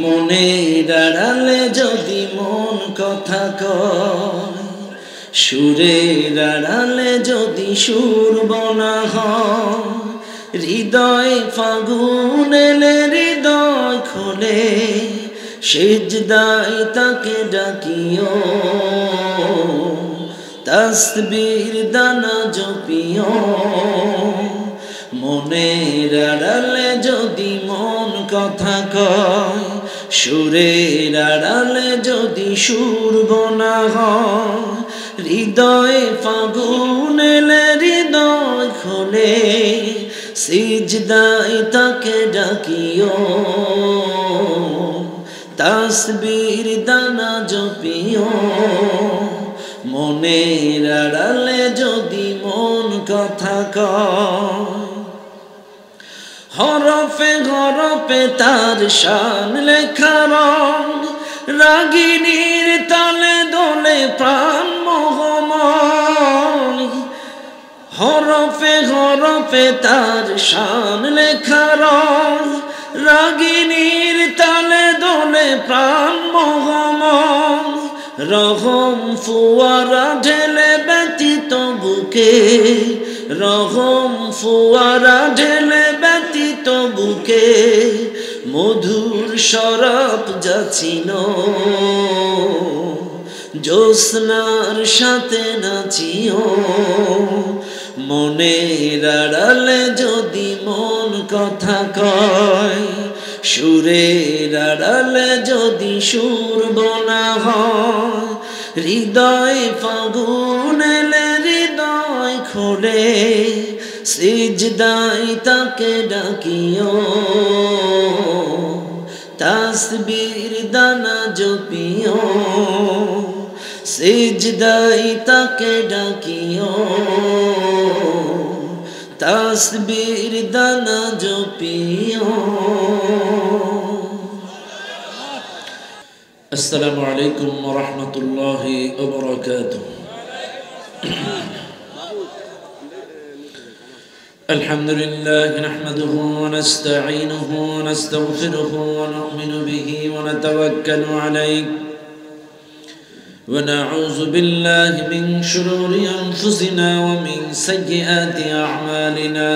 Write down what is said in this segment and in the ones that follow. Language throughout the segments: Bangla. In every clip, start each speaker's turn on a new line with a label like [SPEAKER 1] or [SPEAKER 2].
[SPEAKER 1] মনের আড়ালে যদি মন কথা কয়, সুরের আড়ালে যদি সুর বনা হয়, হৃদয় ফাগুন এলে হৃদয় খোলে, সিজদায় তাকে ডাকিও, তাসবির দানা জপিও। মনের আড়ালে যদি মন কথা কয়, সুরের আড়ালে যদি সুর বনা হয়, হৃদয়ে ফাগুন এলে হৃদয় খোলে, সিজদায় তাকে ডাকিও, তাসবির দানা জপিও। মনের আড়ালে যদি মন কথা কয়, হরফে হরফে তার শান লেখা রং, রাগিনীর তালে দোলে প্রাণ মোহময়। হরফে হরফে তার শান লেখা রং, রাগিনীর তালে দোলে প্রাণ মোহময়। রহম ফুয়ারা ঢেলে ব্যতীত বুকে, রহম ফুয়ারা ঢেলে ব্যতীত বুকে, মধুর শরাব যাচিল, জ্যোৎস্নার সাথে নাচিও। মনের আড়ালে যদি মন কথা কয়, সুরের আড়ালে যদি সুর বনা হয়, হৃদয় ফাগুন এলে হৃদয় খোলে, সিজদায় তাকে ডাকিও, তাসবির দানা জপিও। সিজদায় তাকে ডাকিও, তাসবির দানা জপিও। আসসালামু আলাইকুম ওয়া রাহমাতুল্লাহি ওয়া বারাকাতুহু। الحمد لله نحمده ونستعينه ونستغفره ونؤمن به ونتوكل عليه ونعوذ بالله من شرور أنفسنا ومن سيئات أعمالنا.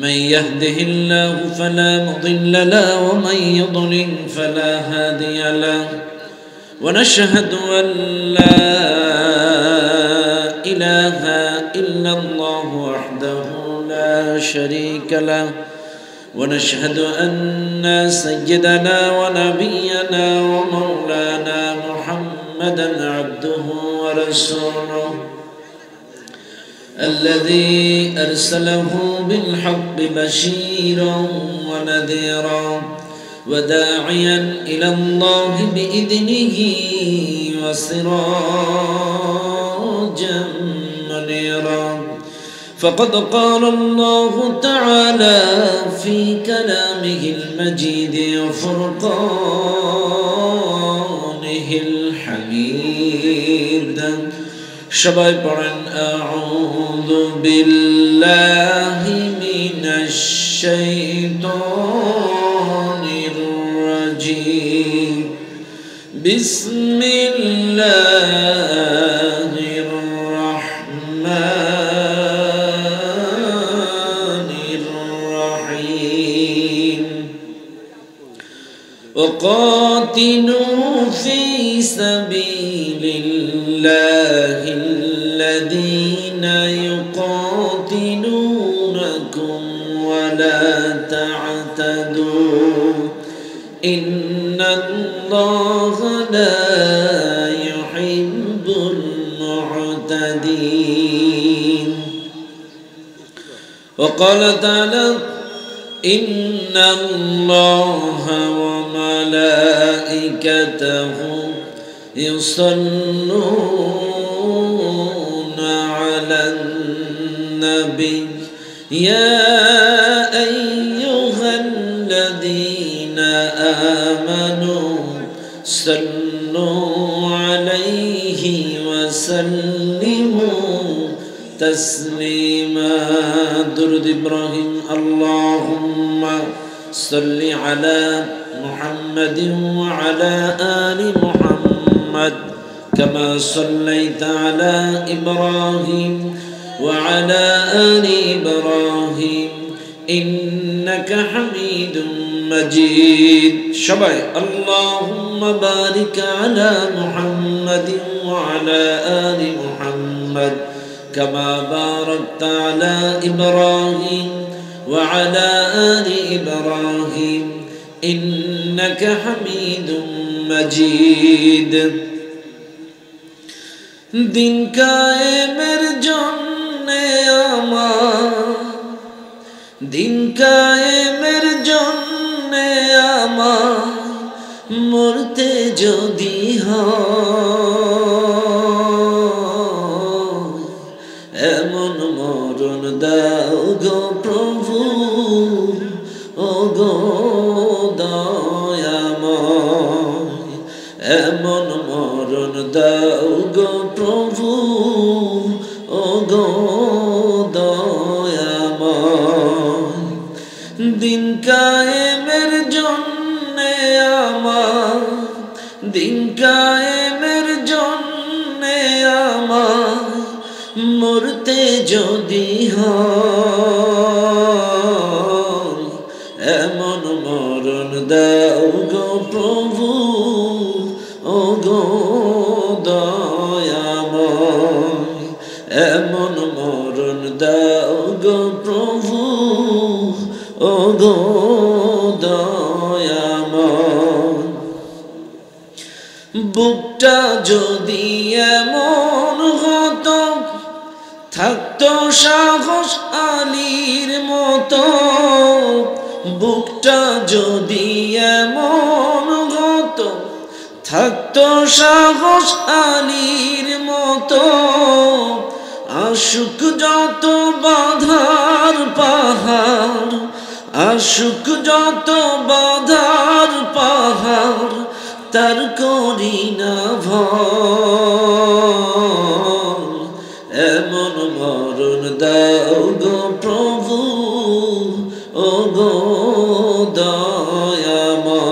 [SPEAKER 1] من يهده الله فلا مضل له ومن يضلل فلا هادي له. ونشهد أن لا إله إلا الله وحده لا شريك له. ونشهد أن سيدنا ونبينا ومولانا محمدا عبده ورسوله الذي أرسله بالحق بشيرا ونذيرا وداعيا إلى الله بإذنه وسراجا منيرا. فقد قال الله تعالى في كلامه المجيد وفرقانه الحميد. সবাই পড়েন আউযু বিল্লাহি মিনাশ শাইতানির রাজীম। বিসমিল্লাহির রাহমানির রাহিম। وقاتلوا في سبيل الله الذين يقاتلونكم ولا تعتدوا إن الله لا يحب المعتدين. وقال تعالى إن الله وملائكته يصلون على النبي يا أيها الذين آمنوا صلوا عليه وسلموا تسليما. درود إبراهيم اللهم صل على محمد وعلى آل محمد كما صليت على إبراهيم وعلى آل إبراهيم إنك حميد مجيد شباب اللهم بارك على محمد وعلى آل محمد كما باركت على إبراهيم وعلى آل إبراهيم إنك حميد مجيد दिन कायमेर जन्ने आमार दिन कायमेर जन्ने आमार मरते जदि हय एमन मरण दाओ गो प्रभु ओ गो दयामय एमन मरण दाओ गो प्रभु ओ गो दयामय दिन कायमेर जन्ने आमार दिन कायमेर जन्ने आमार मरते जदि हय एमन मरण दाओ गो प्रभु ओ गो दयामय एमन मरण दाओ गो प्रभु ओ गो दयामय बुकटा जदि एमन हतो থাকতো সাহস আলীর মতো বুকটা যদি এমন হতো থাকতো সাহস আলীর মতো আশুক যত বাধার পাহাড় আশুক যত বাধার পাহাড় তার করি না ভয় এমন মরণ দাও গো প্রভু ও গো দয়াময়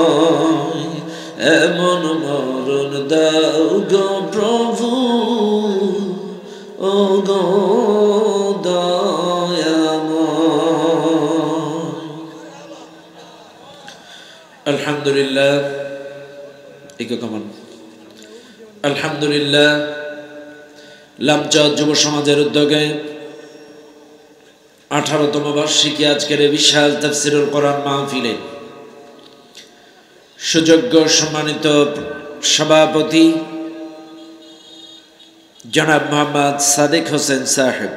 [SPEAKER 1] এমন মরণ দাও গো প্রভু ও গো দয়াময় আলহামদুলিল্লাহ কেমন আলহামদুলিল্লাহ লামচাঁদ যুব সমাজের উদ্যোগে 18তম বার্ষিকী আজকের বিশাল তাফসীরুল কোরআন মাহফিলে সুযোগ্য সম্মানিত সভাপতি জনাব মোহাম্মদ সাদেক হোসেন সাহেব,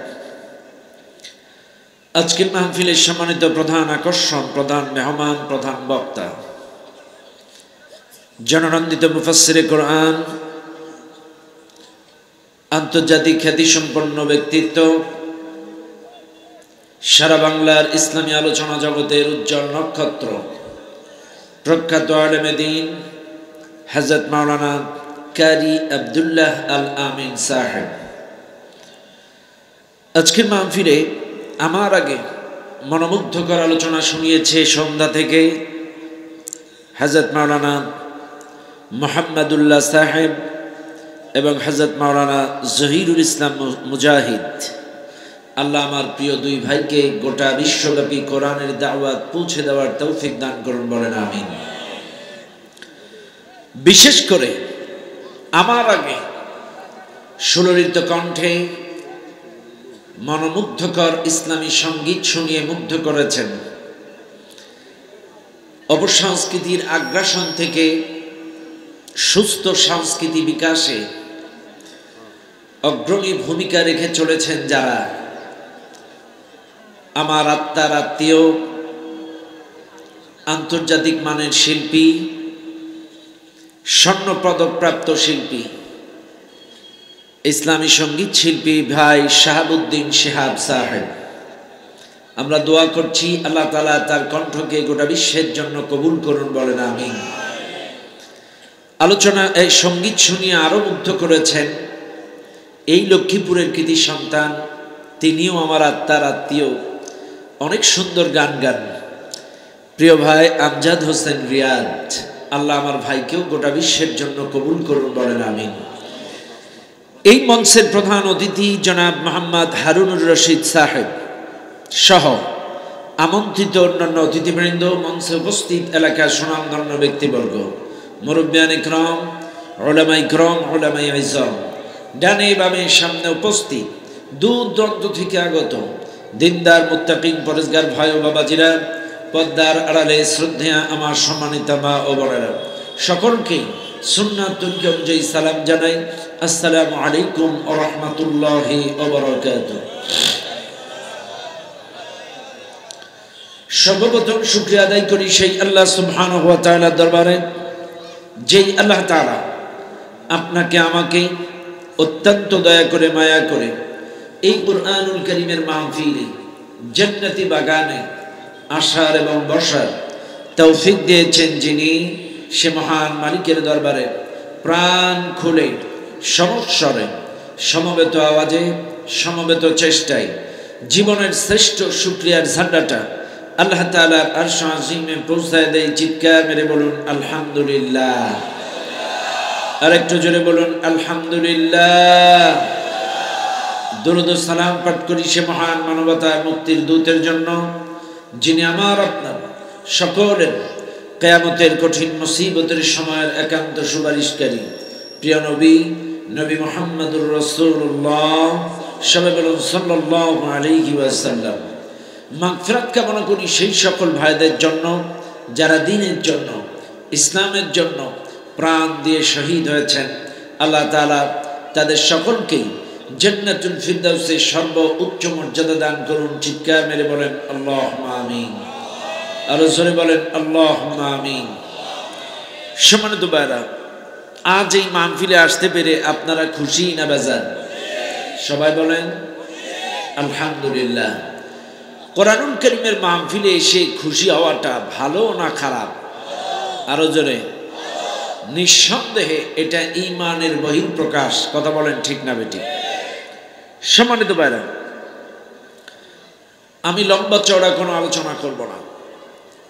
[SPEAKER 1] আজকের মাহফিলের সম্মানিত প্রধান আকর্ষণ, প্রধান মেহমান, প্রধান বক্তা, জননন্দিত মুফাসসিরে কোরআন, আন্তর্জাতিক খ্যাতিসম্পন্ন ব্যক্তিত্ব, সারা বাংলার ইসলামী আলোচনা জগতের উজ্জ্বল নক্ষত্র, প্রখ্যাত আলেমে দ্বীন হযরত মাওলানা কারি আব্দুল্লাহ আল আমিন সাহেব। আজকের মাহফিলে আমার আগে মনোমুগ্ধকর আলোচনা শুনিয়েছে সন্ধ্যা থেকে হযরত মাওলানা মুহাম্মদুল্লাহ সাহেব এবং হযরত মাওলানা জহিরুল ইসলাম মুজাহিদ। আল্লাহ আমার প্রিয় দুই ভাইকে গোটা বিশ্বব্যাপী কোরআনের দাওয়াত পৌঁছে দেওয়ার তৌফিক দান করুন, বলেন আমিন। বিশেষ করে আমার আগে সুললিত কণ্ঠে মনোমুগ্ধকর ইসলামী সঙ্গীত শুনিয়ে মুগ্ধ করেছেন। অপসংস্কৃতির আগ্রাসন থেকে সুস্থ সংস্কৃতি বিকাশে অগ্রণী ভূমিকা রেখে চলেছেন যারা, আমার আত্মার আত্মীয়, আন্তর্জাতিক মানের শিল্পী, স্বর্ণপদকপ্রাপ্ত শিল্পী, ইসলামী সঙ্গীত শিল্পী ভাই শাহাবুদ্দিন শিহাব সাহেব। আমরা দোয়া করছি আল্লাহ তাআলা তার কণ্ঠকে গোটা বিশ্বের জন্য কবুল করুন, বলেন আমিন। আলোচনা এই সঙ্গীত শুনিয়ে আরো মুগ্ধ করেছেন এই লক্ষ্মীপুরের কৃতি সন্তান, তিনিও আমার আত্মার আত্মীয়, অনেক সুন্দর গান গান। প্রিয় ভাই আমজাদ হোসেন রিয়াদ, আল্লাহ আমার ভাইকেও গোটা বিশ্বের জন্য কবুল করুন, বলেন আমিন। এই মঞ্চের প্রধান অতিথি জনাব মোহাম্মদ হারুনুর রশিদ সাহেব সহ আমন্ত্রিত অন্যান্য অতিথিবৃন্দ, মঞ্চে উপস্থিত এলাকার সুনামধন্য ব্যক্তিবর্গ, মুরব্বিয়ান ইকরাম, উলামা ইকরাম, উলামা ইজম, ডানে বামে সামনে উপস্থিত দূর দূরান্ত থেকে আগত দিনদার মুত্তাকিন পরেজগার ভাই ও বাবাজিরা, পদ্মার আড়ালে শ্রদ্ধেয়া আমার সম্মানিত মা ও বোনেরা, সকলকে সুন্নাত তরিকা অনুযায়ী সালাম জানাই। আসসালামু আলাইকুম ওয়া রাহমাতুল্লাহি ওয়া বারাকাতুহু। সর্বপ্রথম শুকরিয়া আদায় করি সেই আল্লাহ সুবহানাহু ওয়া তাআলার দরবারে, যেই আল্লাহ তাআলা আপনাকে আমাকে অত্যন্ত দয়া করে মায়া করে এই কুরআনুল কারীমের মাহফিলে, জান্নাতি বাগানে আসার এবং বসার তৌফিক দিয়েছেন, যিনি সে মহান মালিকের দরবারে প্রাণ খুলে সমস্বরে সমবেত আওয়াজে সমবেত চেষ্টায় জীবনের শ্রেষ্ঠ শুকরিয়ার ঝান্ডাটা আল্লাহ তাআলার আরশ আজিমে পৌঁছায় দেয়। চিৎকার মেরে বলুন আলহামদুলিল্লাহ। আর একটু জোরে বলুন আলহামদুলিল্লাহ। দরুদ ও সালাম পাঠ করি সে মহান মানবতার মুক্তির দূতের জন্য, যিনি আমার আপনার সকলের কিয়ামতের কঠিন মুসিবতের সময়ের একান্ত সুপারিশকারী, প্রিয় নবী নবী মুহাম্মদুর রাসূলুল্লাহ, সবাই বলুন সাল্লাল্লাহু আলাইহি ওয়াসাল্লাম। মাগফিরাত কামনা করি সেই সকল ভাইদের জন্য যারা দ্বীনের জন্য, ইসলামের জন্য প্রাণ দিয়ে শহীদ হয়েছেন। আল্লাহ তাআলা তাদের সকলকেই জান্নাতুল ফিরদাউসের সর্ব উচ্চ মর্যাদা দান করুন। চিৎকার মেরে বলেন আল্লাহুম্মা আমিন। আরো জোরে বলেন আল্লাহুম্মা আমিন। সম্মানিত ভাইরা, আজ এই মাহফিলে আসতে পেরে আপনারা খুশি না বেজার? সবাই বলেন আলহামদুলিল্লাহ। কোরআনুল কারীমের মাহফিলে এসে খুশি হওয়াটা ভালো না খারাপ? আরো জোরে। নিঃসন্দেহে এটা ঈমানের বহিঃপ্রকাশ। কথা বলেন ঠিক না বেঠিক? সম্মানিত ভাইরা, আমি লম্বা চওড়া কোনো আলোচনা করব না।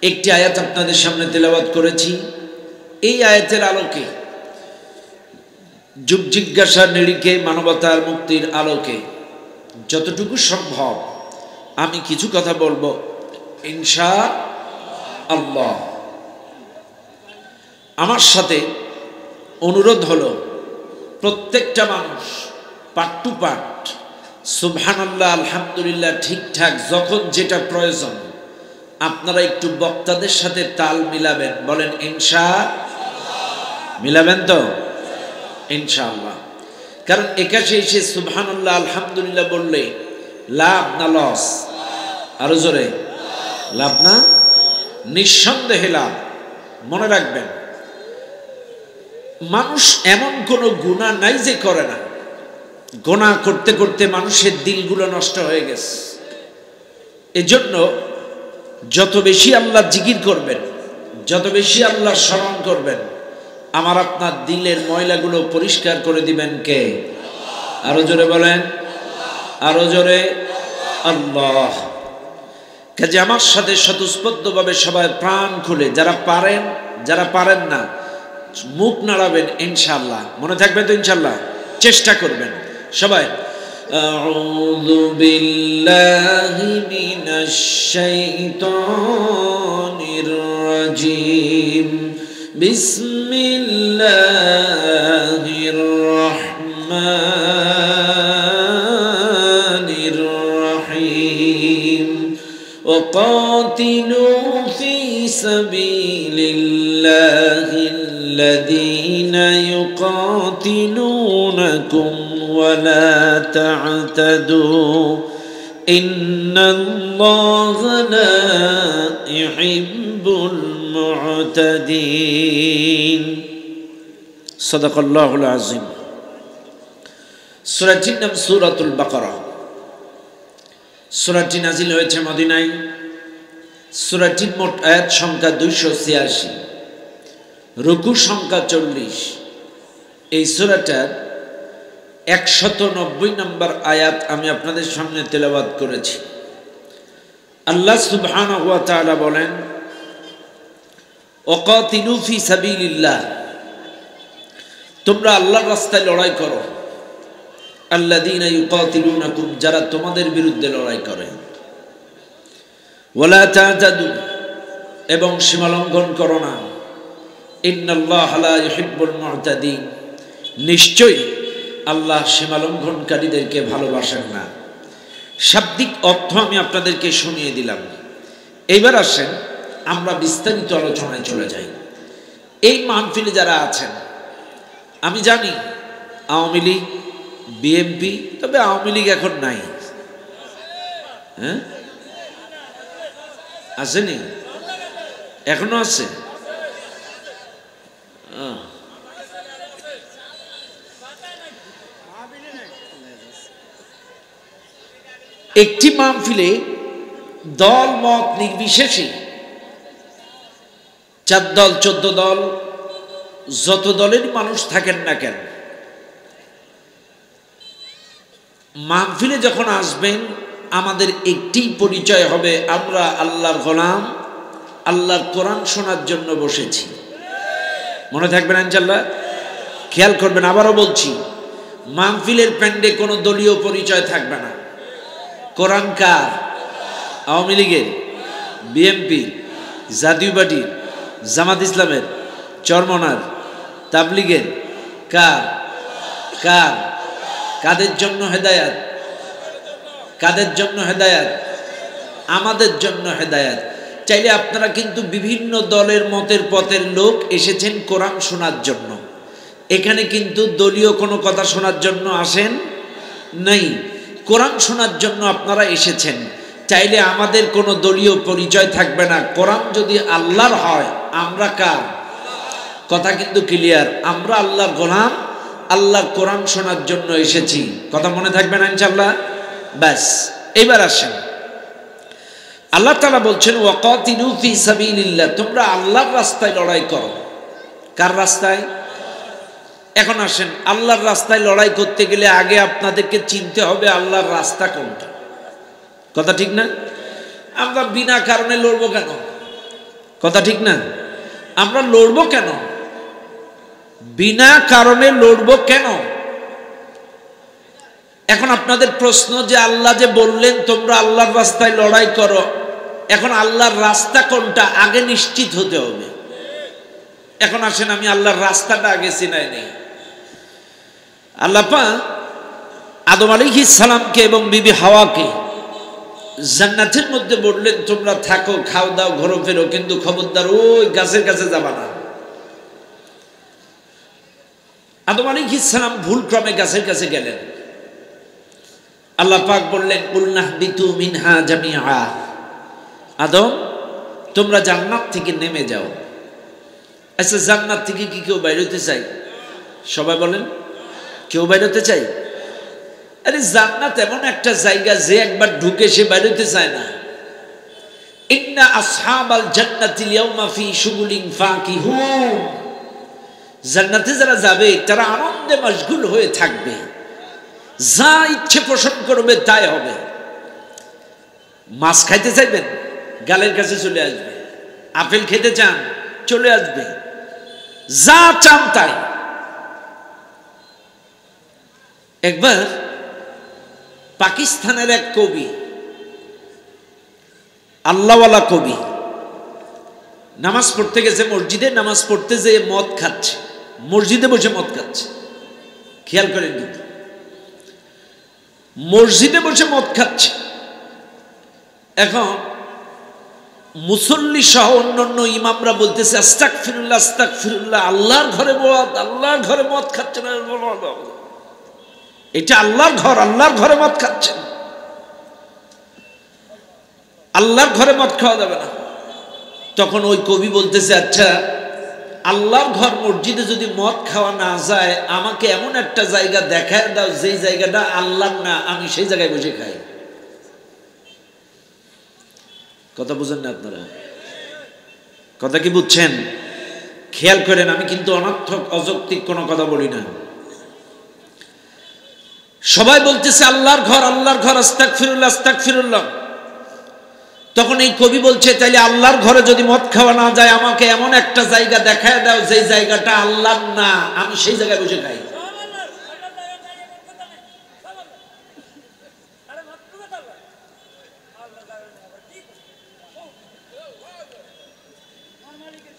[SPEAKER 1] একটি আয়াত আপনাদের সামনে তেলাওয়াত করেছি। এই আয়াতের আলোকে, যুগ জিজ্ঞাসার নিরিখে, মানবতার মুক্তির আলোকে যতটুকু সম্ভব আমি কিছু কথা বলবো ইনশাআল্লাহ। আমার সাথে অনুরোধ হলো, প্রত্যেকটা মানুষ পার্ট টু পার্ট সুবহানাল্লাহ আলহামদুলিল্লাহ ঠিকঠাক যখন যেটা প্রয়োজন আপনারা একটু বক্তাদের সাথে তাল মিলাবেন। বলেন মিলাবেন তো ইনশাআল্লাহ। কারণ একাশে এসে সুবহানাল্লাহ আলহামদুলিল্লাহ বললে লাভ না লস? আরো জোরে। লাভ না? নিঃসন্দেহে লাভ। মনে রাখবেন, মানুষ এমন কোনো গুনাহ নাই যে করে না। গুনাহ করতে করতে মানুষের দিলগুলো নষ্ট হয়ে গেছে। এজন্য যত বেশি আল্লাহ জিকির করবেন, যত বেশি আল্লাহ স্মরণ করবেন, আমার আপনার দিলের ময়লাগুলো পরিষ্কার করে দিবেন কে? আরো জোরে বলেন, আরো জোরে আল্লাহ। কাজে আমার সাথে স্বতঃস্ফূর্তভাবে সবাই প্রাণ খুলে, যারা পারেন যারা পারেন না মুখ নাড়াবেন ইনশাআল্লাহ। মনে থাকবেন তো ইনশাআল্লাহ? চেষ্টা করবেন সবাই। আউযু বিল্লাহি মিনাশ শাইতানির রাজিম। বিসমিল্লাহির রাহমানির রহিম। وقاتلوا في سبيل الله الذين يقاتلونكم ولا تعتدوا إن الله لا يحب المعتدين صدق الله العظيم। সূরাটির নাম সূরাতুল বাকারা। সূরাটি নাজিল হয়েছে মদিনায়। সূরাটির মোট আয়াত সংখ্যা 286, রুকু সংখ্যা 40। এই সূরাটার 190 নম্বর আয়াত আমি আপনাদের সামনে তেলাওয়াত করেছি। আল্লাহ সুবহানাহু ওয়া তাআলা বলেন, ওয়াকাতিলু ফি সাবিলিল্লাহ, তোমরা আল্লাহর রাস্তায় লড়াই করো। আল্লাযীনা ইউকাতিলুনাকুম, যারা তোমাদের বিরুদ্ধে লড়াই করে। ওয়ালা তা'তাদু, এবং সীমালঙ্ঘন করো না। ইন্নাল্লাহা লা ইউহিব্বুল মু'তাদিন, নিশ্চয়ই আল্লাহ সীমালঙ্ঘনকারীদেরকে ভালোবাসেন না। শাব্দিক অর্থ আমি আপনাদেরকে শুনিয়ে দিলাম। এইবার আসেন আমরা বিস্তারিত আলোচনায় চলে যাই। এই মাহফিলে যারা আছেন, আমি জানি আওয়ামী লীগ, বিএনপি, তবে আওয়ামী লীগ এখন নাই। হ্যাঁ, আসেনি? এখনো আছে? একটি মাহফিলে দল মত নির্বিশেষে 4 দল 14 দল, যত দলের মানুষ থাকেন না কেন, মাহফিলে যখন আসবেন আমাদের একটি পরিচয় হবে, আমরা আল্লাহর গোলাম, আল্লাহর কোরআন শোনার জন্য বসেছি। মনে থাকবেন ইনশাআল্লাহ? খেয়াল করবেন, আবারও বলছি, মাহফিলের প্যান্ডে কোনো দলীয় পরিচয় থাকবে না। কোরআন কার? আওয়ামী লীগের, বিএনপি, জাতীয় পার্টির, জামাত ইসলামের, চরমনার, তাবলীগের? কার? কার? কাদের জন্য হেদায়াত? কাদের জন্য হেদায়াত? আমাদের জন্য হেদায়াত। চাইলে আপনারা কিন্তু বিভিন্ন দলের মতের পথের লোক এসেছেন কোরআন শোনার জন্য, এখানে কিন্তু দলীয় কোনো কথা শোনার জন্য আসেন নাই, কোরআন শোনার জন্য আপনারা এসেছেন। চাইলে আমাদের কোনো দলীয় পরিচয় থাকবে না। কোরআন যদি আল্লাহর হয়, আমরা কার? কথা কিন্তু ক্লিয়ার, আমরা আল্লাহর গোলাম, আল্লাহর কোরআন শোনার জন্য এসেছি। কথা মনে থাকবে না ইনশাআল্লাহ? ব্যাস, এবার আসেন, আল্লাহ তাআলা বলছেন ওয়াকাতিলু ফি সাবিলিল্লাহ, তোমরা আল্লাহর রাস্তায় লড়াই করো। কার রাস্তায়? এখন আসেন, আল্লাহর রাস্তায় লড়াই করতে গেলে আগে আপনাদেরকে চিনতে হবে আল্লাহর রাস্তা কোনটা। কথা ঠিক না? আমরা বিনা কারণে লড়বো কেন? কথা ঠিক না? আমরা লড়বো কেন? বিনা কারণে লড়বো কেন? এখন আপনাদের প্রশ্ন যে আল্লাহ যে বললেন তোমরা আল্লাহর রাস্তায় লড়াই করো, এখন আল্লাহর রাস্তা কোনটা আগে নিশ্চিত হতে হবে। এখন আসেন আমি আল্লাহর রাস্তাটা আগে চিনাই নেই। আল্লাহ পাক আদম আলাইহিস সালামকে এবং বিবি হাওয়াকে জান্নাতের মধ্যে বললেন তোমরা থাকো, খাও দাও, ঘরে ফেরো, কিন্তু খবরদার ওই গাছের কাছে যাবা না। আদম আলাইহিস সালাম ভুল ক্রমে গাছের কাছে গেলেন। আল্লাহ পাক বললেন কুলনাহবিতু মিনহা জামিআ, আদম তোমরা জান্নাত থেকে নেমে যাও। আচ্ছা, জান্নাত থেকে কি কেউ বাইরে হতে চাই? সবাই বলেন, কেউ বাইরে হতে চাই? আরে জান্নাত এমন একটা জায়গা যে একবার ঢুকে সে বাইরে হতে চায় না। ইন্না আসহাবাল জান্নাতিল ইয়াউমা ফি শুগুলিন ফাকিহুন, জান্নাতে যারা যাবে তারা আনন্দে মশগুল হয়ে থাকবে, যা ইচ্ছে পোষণ করবে তাই হবে। মাছ খাইতে চাইবেন, গালের কাছে চলে আসবে। আপেল খেতে চান, চলে আসবে, যা চান তাই। একবার পাকিস্তানের এক কবি, আল্লাহওয়ালা কবি, নামাজ পড়তে গেছে মসজিদে, নামাজ পড়তে যেয়ে মদ খাচ্ছে, মসজিদে বসে মদ খাচ্ছে। খেয়াল করেন কিন্তু, মসজিদে বসে মদ খাচ্ছে। এখন মুসল্লি সহ অন্যান্য ইমামরা বলতেছে আস্তাগফিরুল্লাহ আস্তাগফিরুল্লাহ, আল্লাহর ঘরে মদ, আল্লাহর ঘরে মদ খাচ্ছে না, এটা আল্লাহর ঘর, আল্লাহর ঘরে মদ খাচ্ছেন, আল্লাহর ঘরে মদ খাওয়া যাবে না। তখন ওই কবি বলতেছে আচ্ছা, আল্লাহর ঘর মসজিদে যদি মদ খাওয়া না যায়, আমাকে এমন একটা জায়গা দেখায় দাও যেই জায়গাটা আল্লাহর না, আমি সেই জায়গায় বসে খাই। কথা বুঝেন না আপনারা? কথা কি বুঝছেন? খেয়াল করেন, আমি কিন্তু অনর্থক অযৌক্তিক কোনো কথা বলি না। সবাই বলতেছে আল্লাহর ঘর, আল্লাহর ঘর, আস্তাগফিরুল্লাহ আস্তাগফিরুল্লাহ। তখন এই কবি বলছে, তাইলে আল্লাহর ঘরে যদি মদ খাওয়া না যায়, আমাকে এমন একটা জায়গা দেখায় দাও যে জায়গাটা আল্লাহর না, আমি সেই জায়গায় বসে খাই।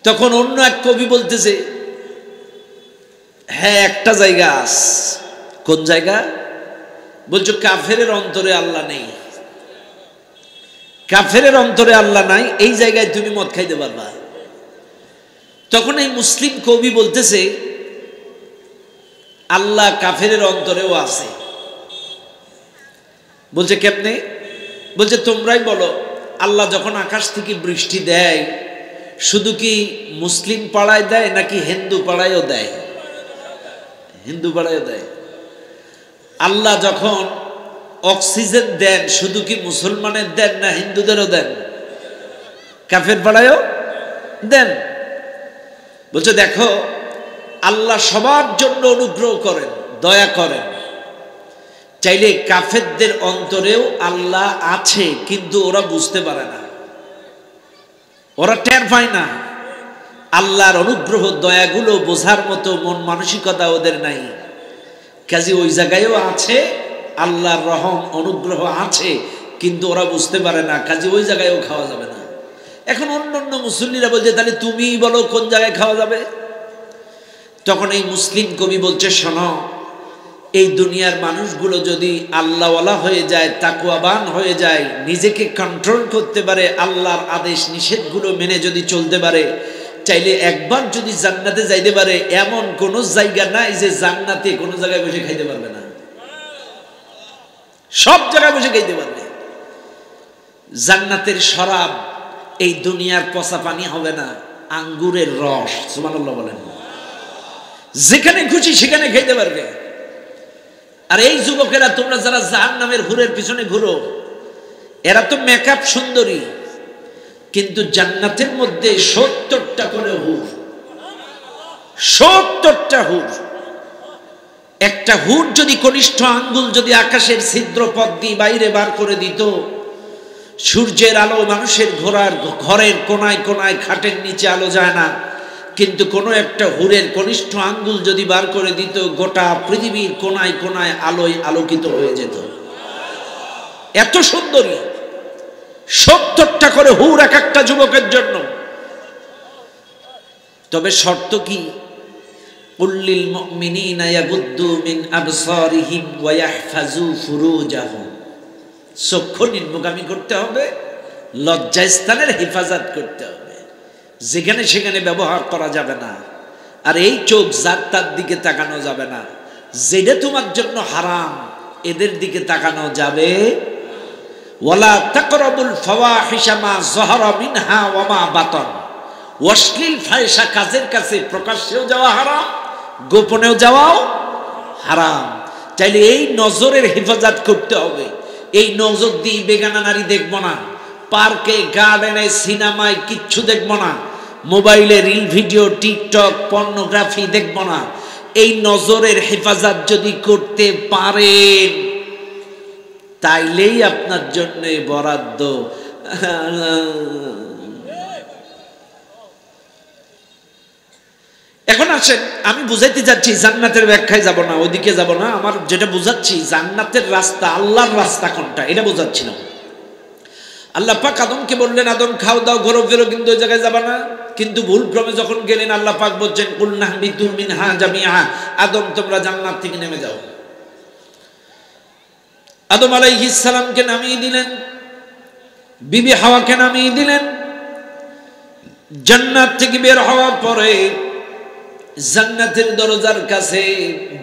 [SPEAKER 1] তখন অন্য এক কবি বলতেছে, হ্যাঁ একটা জায়গা আছে। কোন জায়গা? বলছো কাফেরের অন্তরে আল্লাহ নেই। কাফেরের অন্তরে আল্লাহ নাই, এই জায়গায় তুমি মদ খাইতে পারবা। তখন এই মুসলিম কবি বলতেছে, আল্লাহ কাফেরের অন্তরেও আছে। বলছে কেমনে? বলছে তোমরাই বলো, আল্লাহ যখন আকাশ থেকে বৃষ্টি দেয়, শুধু কি মুসলিম পাড়ায় দেয় নাকি হিন্দু পাড়ায়ও দেয়? হিন্দু পাড়ায়ও দেয়। আল্লাহ যখন অক্সিজেন দেন, শুধু কি মুসলমানের দেন না হিন্দুদেরও দেন? কাফের পাড়ায়ও দেন। বলছে দেখো, আল্লাহ সবার জন্য অনুগ্রহ করেন, দয়া করেন। চাইলে কাফেরদের অন্তরেও আল্লাহ আছে, কিন্তু ওরা বুঝতে পারে না, ওরা টের পায় না। আল্লাহর অনুগ্রহ দয়াগুলো বোঝার মতো মন মানসিকতা ওদের নাই। কাজে ওই জায়গায়ও আছে, আল্লাহর রহম অনুগ্রহ আছে, কিন্তু ওরা বুঝতে পারে না। কাজে ওই জায়গায়ও খাওয়া যাবে না। এখন অন্য অন্য মুসল্লিরা বলছে, তাহলে তুমিই বলো কোন জায়গায় খাওয়া যাবে। তখন এই মুসলিম কবি বলছে, শোনো, এই দুনিয়ার মানুষগুলো যদি আল্লাহওয়ালা হয়ে যায়, তাকওয়াবান হয়ে যায়, নিজেকে কন্ট্রোল করতে পারে, আল্লাহর আদেশ নিষেধগুলো মেনে যদি চলতে পারে, চাইলে একবার যদি জান্নাতে যাইতে পারে, এমন কোন জায়গা নাই যে জান্নাতে কোনো জায়গায় বসে খাইতে পারবে না। সব জায়গায় বসে খাইতে পারবে। জান্নাতের শরাব এই দুনিয়ার পচা পানি হবে না, আঙ্গুরের রস। সুবহানাল্লাহ বলেন। যেখানে খুশি সেখানে খাইতে পারবে। আর এই যুবকেরা, তোমরা যারা জাহান্নামের হুরের পিছনে ঘুরো, এরা তো মেকআপ সুন্দরী, কিন্তু জান্নাতের মধ্যে 70টা করে হুর। 70টা হুর। একটা হুর যদি কনিষ্ঠ আঙ্গুল যদি আকাশের ছিদ্র পথ দিয়ে বাইরে বার করে দিত, সূর্যের আলো মানুষের ঘরের কোনায় কোনায়, খাটের নিচে আলো যায় না, কিন্তু কোনো একটা হুরের কনিষ্ঠ আঙ্গুল যদি বার করে দিত, গোটা পৃথিবীর কোনায় কোনায় আলোয় আলোকিত হয়ে যেত। এত সুন্দরী। 70টা করে হুর এক একটা যুবকের জন্য। তবে শর্ত কি? কুল্লিল মুমিনিনা ইয়াগুদ্দু মিন আবসারিহিম ওয়া ইয়াহফাজু ফুরুজাহুম। চক্ষু নিম্নগামী করতে হবে, লজ্জাস্থানের হেফাজত করতে হবে, যেখানে সেখানে ব্যবহার করা যাবে না। আর এই চোখ যার তার দিকে তাকানো যাবে না। যেটা তোমার জন্য হারাম, এদের দিকে তাকানো যাবে। ওয়ালা তাকরাবুল ফাওয়াহিশা মা যাহারা মিনহা ওয়া মা বাতান। অশ্লীল ফাহিশা কাজের কাছে প্রকাশ্যেও যাওয়া হারাম, গোপনেও যাওয়াও হারাম। চাইলে এই নজরের হেফাজত করতে হবে। এই নজর দিয়ে বেগানা নারী দেখব না, পার্কে, গার্ডেনে, সিনেমায় কিচ্ছু দেখব না, মোবাইলে রিল ভিডিও, টিকটক, পর্নোগ্রাফি দেখব না। এই নজরের হেফাজত যদি করতে পারেন, তাইলেই আপনার জন্য বরাদ্দ। এখন আসেন, আমি বুঝাইতে যাচ্ছি, জান্নাতের ব্যাখ্যায় যাব না, ওইদিকে যাব না। আমার যেটা বুঝাচ্ছি, জান্নাতের রাস্তা, আল্লাহর রাস্তা কোনটা, এটা বুঝাচ্ছিলাম। আল্লাহ পাক আদমকে বললেন, আদম খাও দাও, ঘোরো ফেরো, কিন্তু ওই জায়গায় যাবা না। কিন্তু ভুল ক্রমে যখন গেলেন, আল্লাহ পাক বলছেন, কুলনা বিতু মিনহা জামিআ, আদম তোমরা জান্নাত থেকে নেমে যাও। আদম আলাইহিস সালামকে নামিয়ে দিলেন, বিবি হাওয়াকে নামিয়ে দিলেন। জান্নাত থেকে বের হওয়ার পরে জান্নাতের দরজার কাছে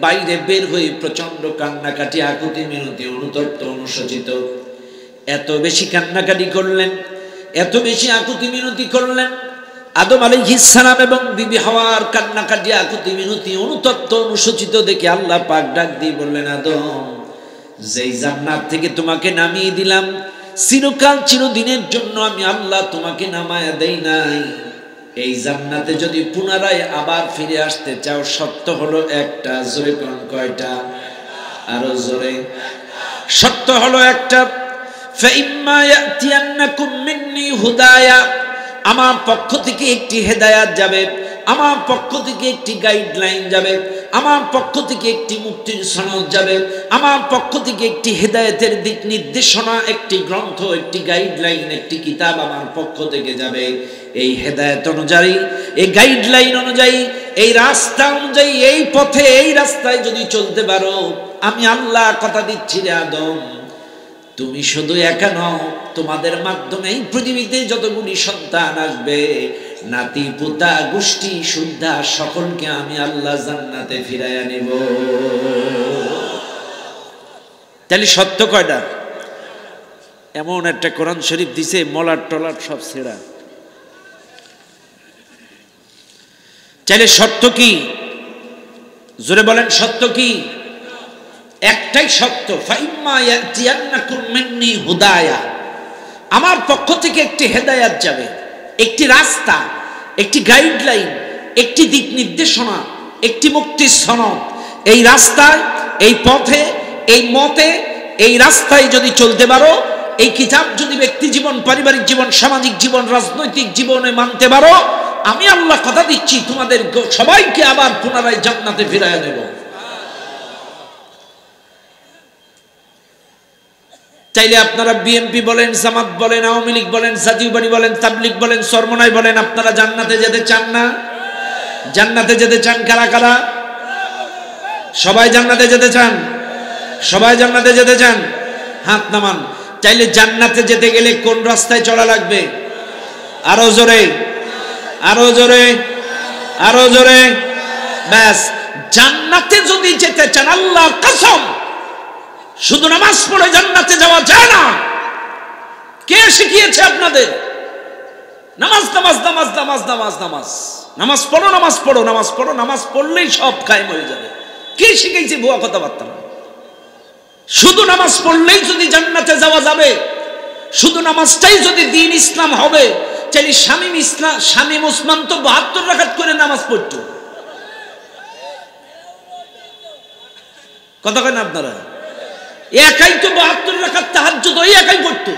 [SPEAKER 1] বাইরে বের হয়ে প্রচন্ড কান্নাকাটি, আকুতি মিনতি, অনুতপ্ত, অনুশোচিত। এত বেশি কান্নাকাটি করলেন, এত বেশি আকুতি মিনতি করলেন। আদম আলাইহিস সালাম এবং বিবি হাওয়ার কান্নাকাটি, আকুতি মিনতি, অনুতপ্ত, অনুশোচিত দেখে আল্লাহ পাক ডাক দিয়ে বললেন, আদম, যেই জান্নাত থেকে তোমাকে নামিয়ে দিলাম, চিরকাল চিরদিনের জন্য আমি আল্লাহ তোমাকে নামায়া দেই নাই। এই জান্নাতে যদি পুনরায় আবার ফিরে আসতে চাও, শর্ত হলো একটা। জোরে কোন? কয়টা? আরো জোরে। শর্ত হলো একটা। ফাইম্মা ইয়াতিয়ান্নাকুম মিন্নি হুদায়া, আমার পক্ষ থেকে একটি হেদায়াত যাবে, আমার পক্ষ থেকে একটি গাইডলাইন যাবে, আমার পক্ষ থেকে একটি মুক্তির সনদ যাবে, আমার পক্ষ থেকে একটি হেদায়েতের দিক নির্দেশনা, একটি গ্রন্থ, একটি গাইডলাইন, একটি কিতাব আমার পক্ষ থেকে যাবে। এই হেদায়েত অনুযায়ী, এই গাইডলাইন অনুযায়ী, এই রাস্তা অনুযায়ী, এই পথে, এই রাস্তায় যদি চলতে পারো, আমি আল্লাহ কথা দিচ্ছি রে আদম, তুমি শুধু একা নও, তোমাদের মাধ্যমে এই পৃথিবীতে যতগুলি সন্তান আসবে, নাতি পুতা গোষ্ঠী সুদ্ধা সকলকে আমি আল্লাহ জান্নাতে ফিরাইয়া নেব। তাহলে সত্য কয়টা? এমন একটা কোরআন শরীফ দিছে, মলাট টলাট সব ছেড়া। তাহলে সত্য কি? জোরে বলেন, সত্য কি? একটাই সত্য, ফাইম্মা ইয়াতিয়ান্নাকুম মিন্নি হুদায়া, আমার পক্ষ থেকে একটি হেদায়াত যাবে, একটি রাস্তা, একটি গাইডলাইন, একটি দিক নির্দেশনা, একটি মুক্তির সনদ। এই রাস্তায়, এই পথে, এই মতে, এই রাস্তায় যদি চলতে পারো, এই কিতাব যদি ব্যক্তি জীবন, পারিবারিক জীবন, সামাজিক জীবন, রাজনৈতিক জীবনে মানতে পারো, আমি আল্লাহ কথা দিচ্ছি তোমাদের সবাইকে আবার পুনরায় জান্নাতে ফিরাইয়া দেব। চাইলে আপনারা বিএনপি বলেন, জামাত বলেন, আওয়ামী লীগ বলেন, জাতীয় পার্টি বলেন, তাবলিগ বলেন, চরমনাই বলেন, আপনারা জান্নাতে যেতে চান না? জান্নাতে যেতে চান কারা কারা? সবাই জান্নাতে যেতে চান? সবাই জান্নাতে যেতে চান? হাত নামান। চাইলে জান্নাতে যেতে গেলে কোন রাস্তায় চলা লাগবে? আরো জোরে, আরো জোরে, আরো জোরে। ব্যাস, জান্নাতে যদি যেতে চান, আল্লাহর কসম, শুধু নামাজ পড়ে জান্নাতে যাওয়া যায় না। কে শিখিয়েছে আপনাদের? নামাজ নামাজ নামাজ নামাজ নামাজ নামাজ নামাজ পড়ো, নামাজ পড়ো, নামাজ পড়ো, নামাজ পড়লেই সব কায়েম হয়ে যাবে। কে শিখাইছে ভুয়া কথাবার্তা? শুধু নামাজ পড়লেই যদি জান্নাতে যাওয়া যাবে, শুধু নামাজটাই যদি দ্বীন ইসলাম হবে, চাইলে শামীম ওসমান তো 72 রাকাত করে নামাজ পড়তো। কথা কেন আপনারা? একাই তো 72 রাকাত তাহাজ্জুদ ওই একাই পড়তো।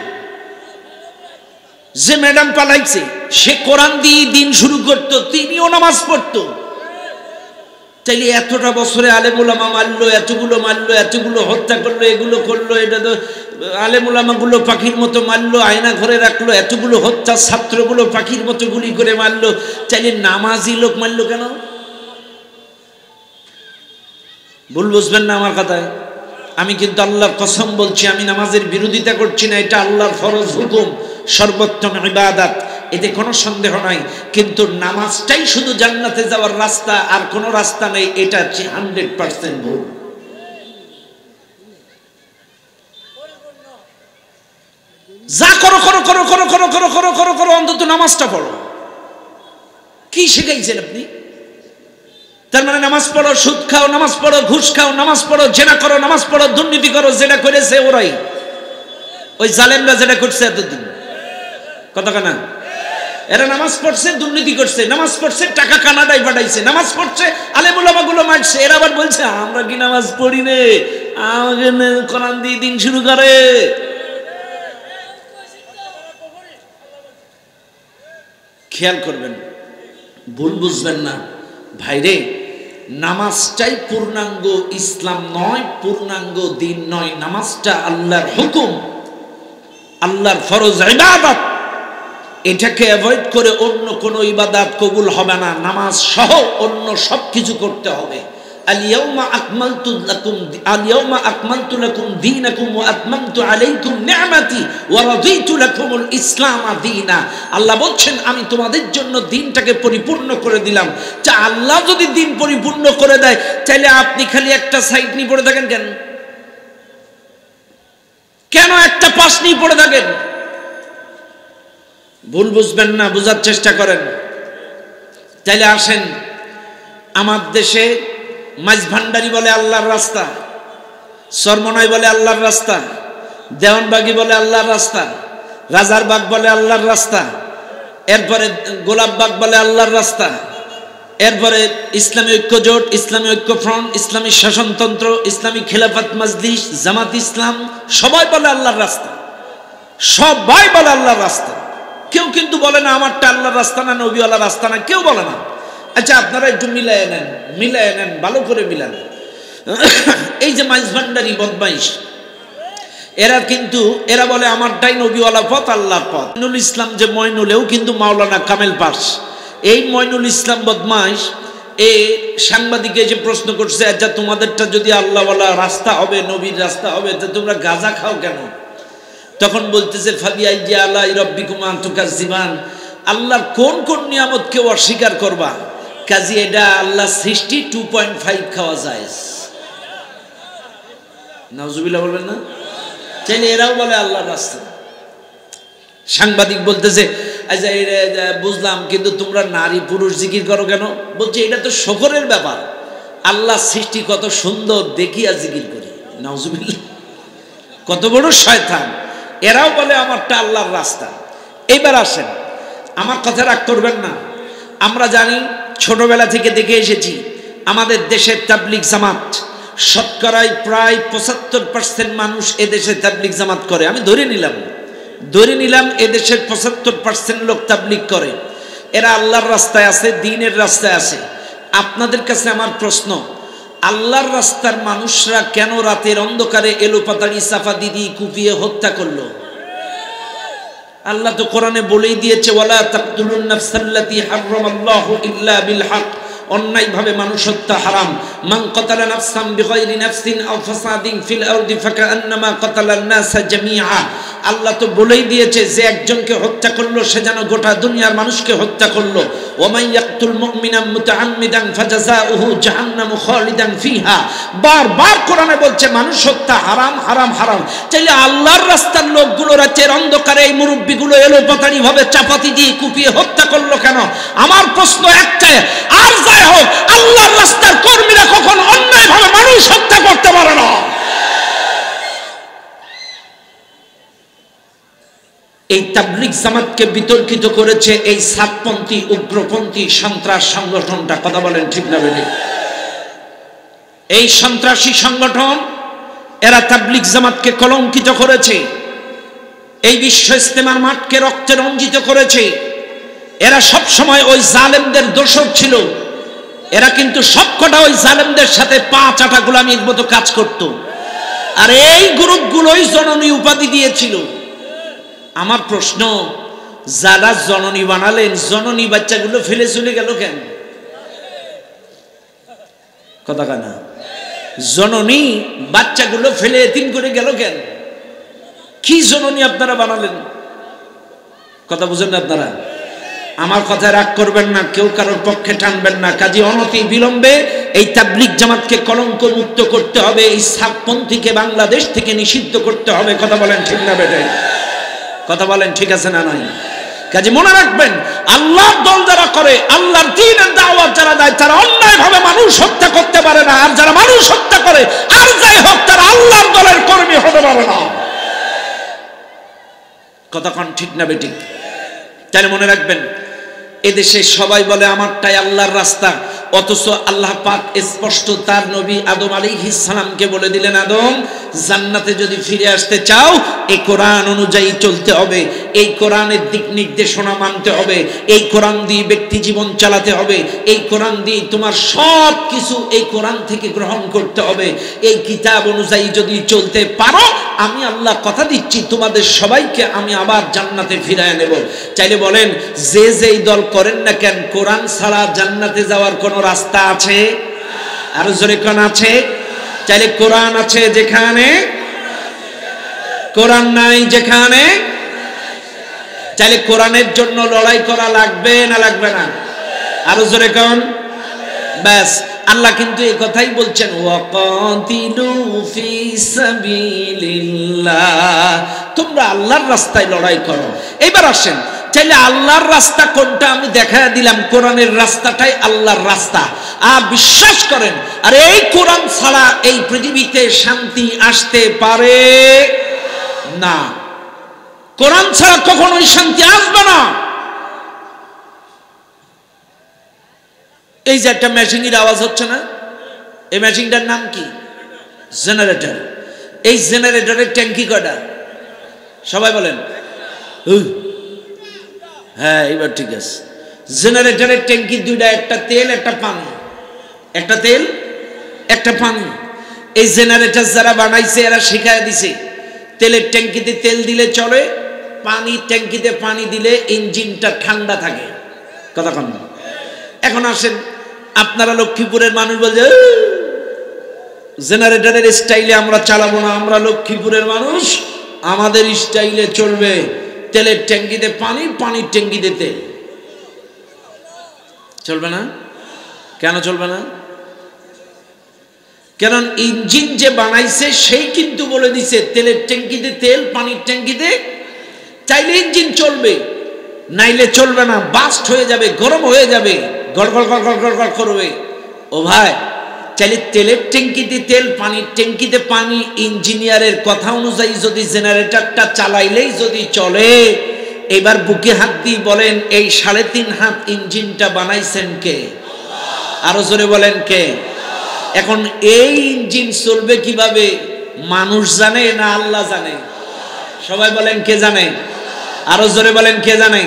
[SPEAKER 1] যে ম্যাডাম পালাইছে, সে কোরআন দিয়ে দিন শুরু করতো, তিনিও নামাজ পড়তো। তাইলে এতটা বছরে আলেম ওলামা মারলো, এতগুলো মারলো, এতগুলো হত্যা করলো, এগুলো করলো, এটা তো আলেম ওলামা গুলো পাখির মতো মারলো, আয়না ঘরে রাখলো, এতগুলো হত্যা, ছাত্রগুলো পাখির মতো গুলি করে মারলো, চাইলে নামাজি লোক মারলো কেন? ভুল বুঝবেন না আমার কথায়। আমি কিন্তু আল্লাহর কসম বলছি, আমি নামাজের বিরোধিতা করছি না, এটা আল্লাহর ফরজ হুকুম, সর্বোত্তম ইবাদত, এতে কোনো সন্দেহ নাই। কিন্তু নামাজটাই শুধু জান্নাতে যাওয়ার রাস্তা, আর কোনো রাস্তা নেই, এটা 100% ভুল। যা করো করো করো করো করো করো করো করো করো, অন্তত নামাজটা পড়ো। কি শিখাইছেন আপনি? তার মানে নামাজ পড়ো, সুদ খাও, নামাজ পড়ো, ঘুষ খাও, নামাজ পড়ো, জেনা করো, নামাজ পড়ো, দুর্নীতি করো। যেটা করেছে ওরাই, ওই জালেমরা যেটা করছে এতদিন। কথা কেনা? এরা নামাজ পড়ছে, দুর্নীতি করছে, নামাজ পড়ছে, টাকা কানাডায় পাঠাইছে, নামাজ পড়ছে, আলেম ওলামা গুলো মারছে। এরা আবার বলছে আমরা কি নামাজ পড়ি নে, আমাকে কোরআন দিয়ে দিন শুরু করে। খেয়াল করবেন, ভুল বুঝবেন না ভাইরে। নামাজটাই পূর্ণাঙ্গ ইসলাম নয়, পূর্ণাঙ্গ দিন নয়। নামাজটা আল্লাহর হুকুম, আল্লাহর ফরজ ইবাদত। এটাকে অ্যাভয়েড করে অন্য কোনো ইবাদত কবুল হবে না। নামাজ সহ অন্য সব কিছু করতে হবে। আল-ইয়াওমা আকমালতু লাকুম দীনাকুম ওয়া আতমামতু আলাইকুম নি'মাতি ওয়া রাদিতু লাকুমুল ইসলাম দীনা। আল্লাহ বলছেন আমি তোমাদের জন্য দিনটাকে পরিপূর্ণ করে দিলাম। যা আল্লাহ যদি দিন পরিপূর্ণ করে দেয়, তাহলে আপনি খালি একটা সাইড নিয়ে পড়ে থাকেন কেন? কেন একটা পাশ নিয়ে পড়ে থাকেন? ভুল বুঝবেন না, বোঝার চেষ্টা করেন। তাইলে আসেন, আমার দেশে মাঝভান্ডারি বলে আল্লাহর রাস্তা, চরমনাই বলে আল্লাহর রাস্তা, দেওয়ানবাগি বলে আল্লাহর রাস্তা, রাজারবাগ বলে আল্লাহর রাস্তা, এরপরে গোলাপবাগ বলে আল্লাহর রাস্তা, এরপরে ইসলামী ঐক্য জোট, ইসলামী ঐক্য ফ্রন্ট, ইসলামী শাসনতন্ত্র, ইসলামী খেলাফত মজলিস, জামাত ইসলাম, সবাই বলে আল্লাহর রাস্তা। সবাই বলে আল্লাহর রাস্তা, কেউ কিন্তু বলে না আমারটা আল্লাহর রাস্তা না, নবীওয়ালার রাস্তা না, কেউ বলে না। আচ্ছা আপনারা একটু মিলায় নেন, ভালো করে মিলান। এই যে মাইজ ভান্ডারি বদমাইশ, এরা বলে আমারটাই নবীওয়ালা পথ, আল্লাহর পথ। মইনুল ইসলাম যে মইনুলেও কিন্তু মাওলানা কামেল পাস। এই মইনুল ইসলাম বদমাইশ এ সাংবাদিকে যে প্রশ্ন করছে, আচ্ছা তোমাদেরটা যদি আল্লাহওয়ালা রাস্তা হবে, নবীর রাস্তা হবে, তো তোমরা গাঁজা খাও কেন? তখন বলতেছে ফাবিআই আলাই রব্বিকুমা তুকাজ্জিবান, আল্লাহর কোন কোন নিয়ামতকে অস্বীকার করবা? কাজী এটা আল্লাহ সৃষ্টি 2.5 খাওয়া যায়। নাউজুবিল্লাহ বলবেন না? চাইলে এরাও বলে আল্লাহর রাস্তা। সাংবাদিক বলতেছে আচ্ছা এটা বুঝলাম, কিন্তু তোমরা নারী পুরুষ জিকির করো কেন? বলছে এটা তো শকরের ব্যাপার, আল্লাহ সৃষ্টি কত সুন্দর দেখিয়া জিকির করি। নাউজুবিল্লাহ, কত বড় শয়তান! এরাও বলে আমারটা আল্লাহর রাস্তা। এইবার আসেন, আমার কথা রাগ করবেন না। আমরা জানি, ছোটবেলা থেকে দেখে এসেছি, আমাদের দেশের তাবলিগ জামাত শতকরায় প্রায় 75% মানুষ এদেশে তাবলিগ জামাত করে। আমি ধরে নিলাম এদেশের 75% লোক তাবলিগ করে। এরা আল্লাহর রাস্তায় আছে, দ্বীনের রাস্তায় আছে। আপনাদের কাছে আমার প্রশ্ন, আল্লাহর রাস্তার মানুষরা কেন রাতের অন্ধকারে এলোপাতাড়ি সাফা দিদি কুপিয়ে হত্যা করলো? আল্লাহ তো কোরআনে বলেই দিয়েছে, ওয়ালা তাকতুলুন নাফসাল্লাতী হারামাল্লাহু ইল্লা বিল হক, অন্যায়ভাবে মানুষ হত্যা হারাম। মান কাতালা নাফসান বিগাইরি নাফসিন আও ফাসাদিন ফিল আরদি ফাকান্নামা কাতালান নাসা জামিআ। আল্লাহ তো বলেই দিয়েছে যে একজনকে হত্যা করলো সে যেন গোটা দুনিয়ার মানুষকে হত্যা করলো। ওয়া মান ইয়াকতুল মুমিনান মুতাআম্মিদান ফাজাযাউহু জাহান্নামু খালিদান ফিহা। বারবার কোরআনে বলছে মানুষ হত্যা হারাম, হারাম, হারাম। তাইলে আল্লাহর রাস্তার লোকগুলো রাতের অন্ধকারে এই মুরব্বিগুলো এলোপাতাড়ি ভাবে চাপাতি দিয়ে কুপিয়ে হত্যা করলো কেন? আমার প্রশ্ন একটাই, আর যাই হোক, আল্লাহর রাস্তার কর্মীরা কখনো অন্যায়ভাবে মানুষ হত্যা করতে পারে না। এই তাবলিগ জামাতকে বিতর্কিত করেছে এই সাতপন্থী উগ্রপন্থী সন্ত্রাস সংগঠনটা। কথা বলেন ঠিক না বেঠিক? এই সন্ত্রাসী সংগঠন এরা তাবলিগ জামাতকে কলঙ্কিত করেছে, এই বিশ্ব ইজতেমার মাঠকে রক্তে রঞ্জিত করেছে। এরা সব সময় ওই জালেমদের দোসর ছিল। এরা কিন্তু সবকটা ওই জালেমদের সাথে পা চাটা গোলামির মতো কাজ করত। আর এই গ্রুপগুলোই জননী উপাধি দিয়েছিল। আমার প্রশ্ন, যারা জননী বানালেন, জননী বাচ্চাগুলো ফেলে চলে গেল কেন? কথা কানা, জননী বাচ্চাগুলো ফেলে এতিম করে গেল কেন? কি জননী আপনারা বানালেন? কথা বুঝেন না আপনারা? আমার কথা রাগ করবেন না, কেউ কারোর পক্ষে টানবেন না। কাজী অনতি বিলম্বে এই তাবলিগ জামাতকে কলঙ্ক মুক্ত করতে হবে, এই সাতপন্থীকে বাংলাদেশ থেকে নিষিদ্ধ করতে হবে। কথা বলেন ঠিক না বেটে? কথা বলেন ঠিক আছে না নাই? কাজে মনে রাখবেন, আল্লাহর দল যারা করে, আল্লাহর দ্বীনের দাওয়াত যারা দেয়, তারা অন্যায়ভাবে মানুষ হত্যা করতে পারে না। আর যারা মানুষ হত্যা করে, আর যাই হোক, তারা আল্লাহর দলের কর্মী হতে পারে না। কথা কোন ঠিক না বেঠিক? তাহলে মনে রাখবেন, এদেশে সবাই বলে আমারটাই আল্লাহর রাস্তা, অথচ আল্লাহ পাক স্পষ্ট তার নবী আদম আলাইহিস সালামকে বলে দিলেন, আদম, জান্নাতে যদি ফিরে আসতে চাও এই কোরআন অনুযায়ী চলতে হবে, এই কোরআনের দিক নির্দেশনা মানতে হবে, এই কোরআন দিয়ে ব্যক্তি জীবন চালাতে হবে, এই কোরআন দিয়ে তোমার সব কিছু এই কোরআন থেকে গ্রহণ করতে হবে। এই কিতাব অনুযায়ী যদি চলতে পারো, আমি আল্লাহ কথা দিচ্ছি তোমাদের সবাইকে আমি আবার জান্নাতে ফিরায় নেব। চাইলে বলেন, যে যেই দল করেন না কেন, কোরআন ছাড়া জান্নাতে যাওয়ার কোনো রাস্তা আছে? আরো জোরে কোন আছে? চাইলে কোরআন আছে যেখানে, কোরআন নাই যেখানে। চাইলে কোরআনের জন্য লড়াই করা লাগবে না লাগবে না? আরো জোরে কোন? ব্যাস, আল্লাহ কিন্তু এই কথাই বলছেন, ওয়াকাতিলু ফি সাবিলিল্লাহ, তোমরা আল্লাহর রাস্তায় লড়াই করো। এবার আসেন, চাইলে আল্লাহর রাস্তা কোনটা আমি দেখায় দিলাম, কোরআনের রাস্তাটাই আল্লাহর রাস্তা। আর বিশ্বাস করেন, আর এই কোরআন ছাড়া এই পৃথিবীতে শান্তি আসতে পারে না। কোরআন ছাড়া কখনোই শান্তি আসবে না। এই যে একটা মেশিনের আওয়াজ হচ্ছে না, এই মেশিনটার নাম কি? জেনারেটর। এই জেনারেটরের ট্যাঙ্কি কয়টা? সবাই বলেন হ্যাঁ, এবার ঠিক আছে। জেনারেটরের ট্যাঙ্কি দুইটা, একটা তেল একটা পানি, একটা তেল একটা পানি। এই জেনারেটর যারা বানাইছে এরা শিখায় দিছে তেলের ট্যাঙ্কিতে তেল দিলে চলে, পানির ট্যাঙ্কিতে পানি দিলে ইঞ্জিনটা ঠান্ডা থাকে। কথা কন। এখন আসেন, আপনারা লক্ষ্মীপুরের মানুষ বলছে জেনারেটরের স্টাইলে আমরা চালাবো না, আমরা লক্ষ্মীপুরের মানুষ, আমাদের স্টাইলে চলবে। তেলের ট্যাঙ্কিতে পানি, পানির ট্যাঙ্কিতে তেল। চলবে না? কেন চলবে না? কারণ ইঞ্জিন যে বানাইছে সেই কিন্তু বলে দিছে তেলের ট্যাঙ্কিতে তেল, পানির ট্যাঙ্কিতে। চাইলে ইঞ্জিন চলবে, নাইলে চলবে না, বাস্ট হয়ে যাবে, গরম হয়ে যাবে, গড়গড় গড়গড় গড়গড় করবে। ও ভাই, চাইলে তেলের ট্যাঙ্কিতে তেল, পানির ট্যাঙ্কিতে পানি, ইঞ্জিনিয়ারের কথা অনুযায়ী যদি জেনারেটরটা চালাইলেই যদি চলে, এবার বুকে হাত দিয়ে বলেন এই 3.5 হাত ইঞ্জিনটা বানাইছেন কে? আরো জোরে বলেন কে? এখন এই ইঞ্জিন চলবে কিভাবে? মানুষ জানে না আল্লাহ জানে? সবাই বলেন কে জানে? আরো জোরে বলেন কে জানে?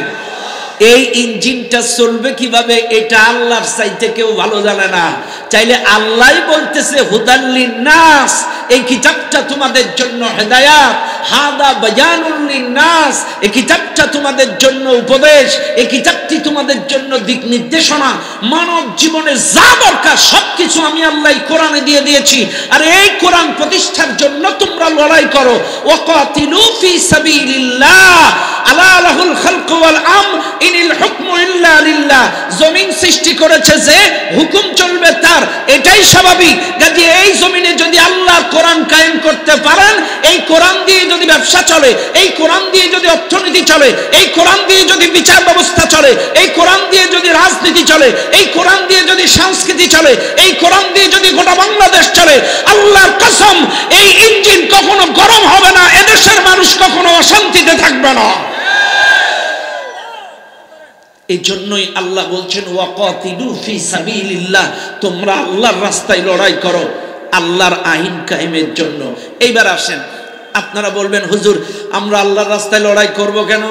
[SPEAKER 1] এই ইঞ্জিনটা চলবে কিভাবে এটা আল্লাহর চাইতে কেউ ভালো জানে না। চাইলে আল্লাহই বলতেছে হুদাল্লিন নাস, এই কিতাবটা তোমাদের জন্য হেদায়াত, হাদা বায়ানুল লিন্নাস, এই কিতাবটা তোমাদের জন্য উপদেশ, এই কিতাবটি তোমাদের জন্য দিক নির্দেশনা। মানব জীবনে যা দরকার সবকিছু আমি আল্লাহ কোরআনে দিয়ে দিয়েছি। আর এই কোরআন প্রতিষ্ঠার জন্য তোমরা লড়াই করো। ওয়াকাতিলু ফি সাবিলিল্লাহ আলা লাহুল খালকু ওয়াল আমর ইনিল হুকমু ইল্লা লিল্লাহ। জমিন সৃষ্টি করেছে যে, হুকুম চলবে তার, এটাই স্বাভাবিক। কাজে এই জমিনে যদি আল্লাহ কোরআন কায়েম করতে পারেন, এই কোরআন দিয়ে যদি ব্যবসা চলে, এই কোরআন দিয়ে যদি অর্থনীতি চলে, এই কোরআন দিয়ে যদি বিচার ব্যবস্থা চলে, এই কোরআন দিয়ে যদি রাজনীতি চলে, এই কোরআন দিয়ে যদি সংস্কৃতি চলে, এই কোরআন দিয়ে যদি গোটা বাংলাদেশ চলে, আল্লাহর কসম এই ইঞ্জিন কখনো গরম হবে না, এদেশের মানুষ কখনো অশান্তিতে থাকবে না। এই জন্যই আল্লাহ বলছেন ওয়াকাতিলু ফি সাবিলিল্লাহ, তোমরা আল্লাহর রাস্তায় লড়াই করো আল্লাহর আইন কায়েমের জন্য। এইবার আসেন, আপনারা বলবেন হুজুর আমরা আল্লাহর রাস্তায় লড়াই করব কেন?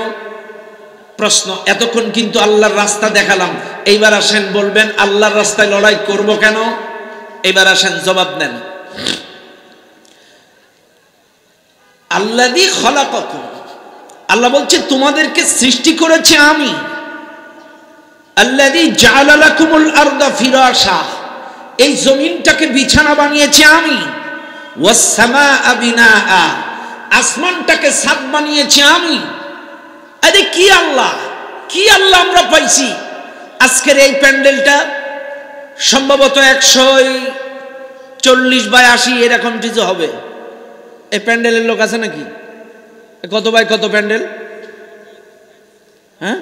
[SPEAKER 1] প্রশ্ন, এতক্ষণ কিন্তু আল্লাহর রাস্তা দেখালাম, এইবার আসেন বলবেন আল্লাহর রাস্তায় লড়াই করব কেন? এইবার আসেন জবাব দেন। আল্লাযী খলাকাকুম, আল্লাহ বলছে তোমাদেরকে সৃষ্টি করেছে আমি। আল্লাযী জাআলা লাকুমুল আরদা ফিরাশা, এই জমিনটাকে বিছানা বানিয়েছি আমি। ওয়াস সামাআ বিনাআ, আসমানটাকে ছাদ বানিয়েছি আমি। আরে কি আল্লাহ, কি আল্লাহ আমরা পাইছি। আজকের এই প্যান্ডেলটা সম্ভবত 140x80 এরকম কিছু হবে। এই প্যান্ডেলের লোক আছে নাকি? কত বাই কত প্যান্ডেল? হ্যাঁ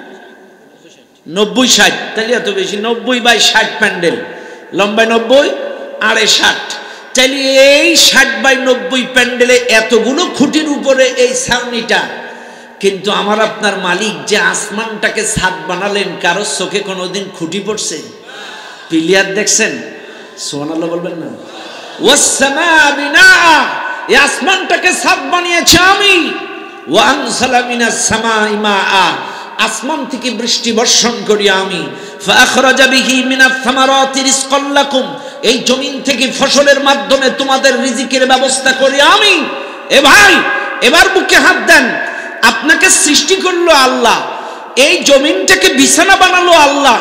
[SPEAKER 1] 90-60, তাহলে এত বেশি, 90x60 প্যান্ডেল, লম্বায় 90 আড়ে 60। তাইলে এই 60x90 প্যান্ডেলে এতগুলো খুঁটির উপরে এই ছাউনিটা। কিন্তু আমার আপনার মালিক যে আসমানটাকে ছাদ বানালেন, কারোর চোখে কোনোদিন খুঁটি পড়ছে? পিলিয়ার দেখছেন? সুবহানাল্লাহ বলবেন না? ওয়াস সামাআ বিনাআ, এই আসমানটাকে ছাদ বানিয়েছি আমি। ওয়া আনসালা মিনাস সামাই মাআ, আসমান থেকে বৃষ্টি বর্ষণ করি আমি। ফাখরাজা বিহি মিনাস সামারাতি রিজকাল লাকুম, এই জমিন থেকে ফসলের মাধ্যমে তোমাদের রিজিকের ব্যবস্থা করি আমি। এ ভাই, এবার বুকে হাত দেন। আপনাকে সৃষ্টি করলো আল্লাহ, এই জমিনটাকে বিছানা বানালো আল্লাহ,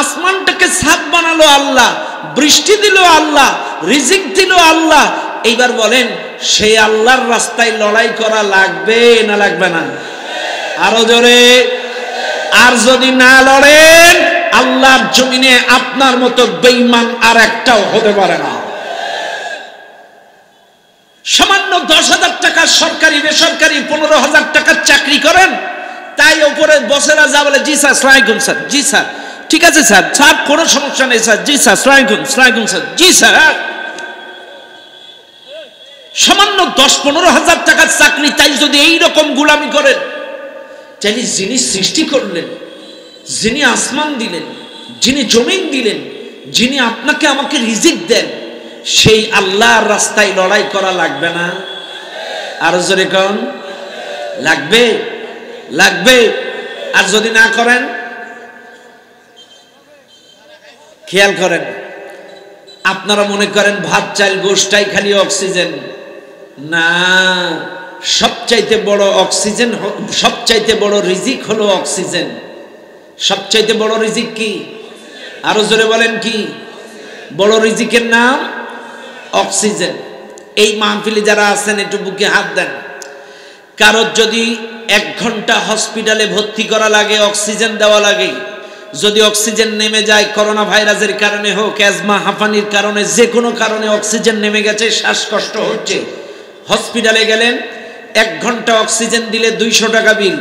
[SPEAKER 1] আসমানটাকে ছাদ বানালো আল্লাহ, বৃষ্টি দিল আল্লাহ, রিজিক দিল আল্লাহ। এইবার বলেন সেই আল্লাহর রাস্তায় লড়াই করা লাগবে না লাগবে না? আরো জোরে। আর যদি না লড়েন, আল্লাহর জমিনে আপনার মতো বেঈমান আর একটাও হতে পারে না। সামান্য 10,000 টাকার সরকারি বেসরকারি 15,000 টাকার চাকরি করেন, তাই উপরে বসেরা যা বলে জি স্যার সালামালাইকুম স্যার, জি স্যার ঠিক আছে স্যার, স্যার কোনো সমস্যা নেই স্যার, জি স্যার সালামালাইকুম স্যার, জি স্যার। সামান্য 10-15,000 টাকার চাকরি, তাই যদি এইরকম গোলামি করেন, চাইলে যিনি সৃষ্টি করলেন, যিনি আসমান দিলেন, যিনি জমিন দিলেন, যিনি আপনাকে আমাকে রিজিক দেন, সেই আল্লাহর রাস্তায় লড়াই করা লাগবে না? আর জোরে কোন লাগবে লাগবে। আর যদি না করেন, খেয়াল করেন, আপনারা মনে করেন ভাত চাল গোশটাই খালি অক্সিজেন না, সবচাইতে বড় অক্সিজেন, সবচাইতে বড় রিজিক হলো অক্সিজেন। সবচাইতে বড় রিজিক কি? আরো জোরে বলেন কি? বড় রিজিকের নাম অক্সিজেন। এই মাহফিলে যারা আছেন একটু বুকে হাত দেন। কারোর যদি 1 ঘন্টা হসপিটালে ভর্তি করা লাগে, অক্সিজেন দেওয়া লাগে, যদি অক্সিজেন নেমে যায়, করোনা ভাইরাসের কারণে হোক, অ্যাজমা হাঁপানির কারণে, যে কোনো কারণে অক্সিজেন নেমে গেছে, শ্বাসকষ্ট হচ্ছে, হসপিটালে গেলেন, 1 ঘন্টা অক্সিজেন দিলে 200 টাকা বিল,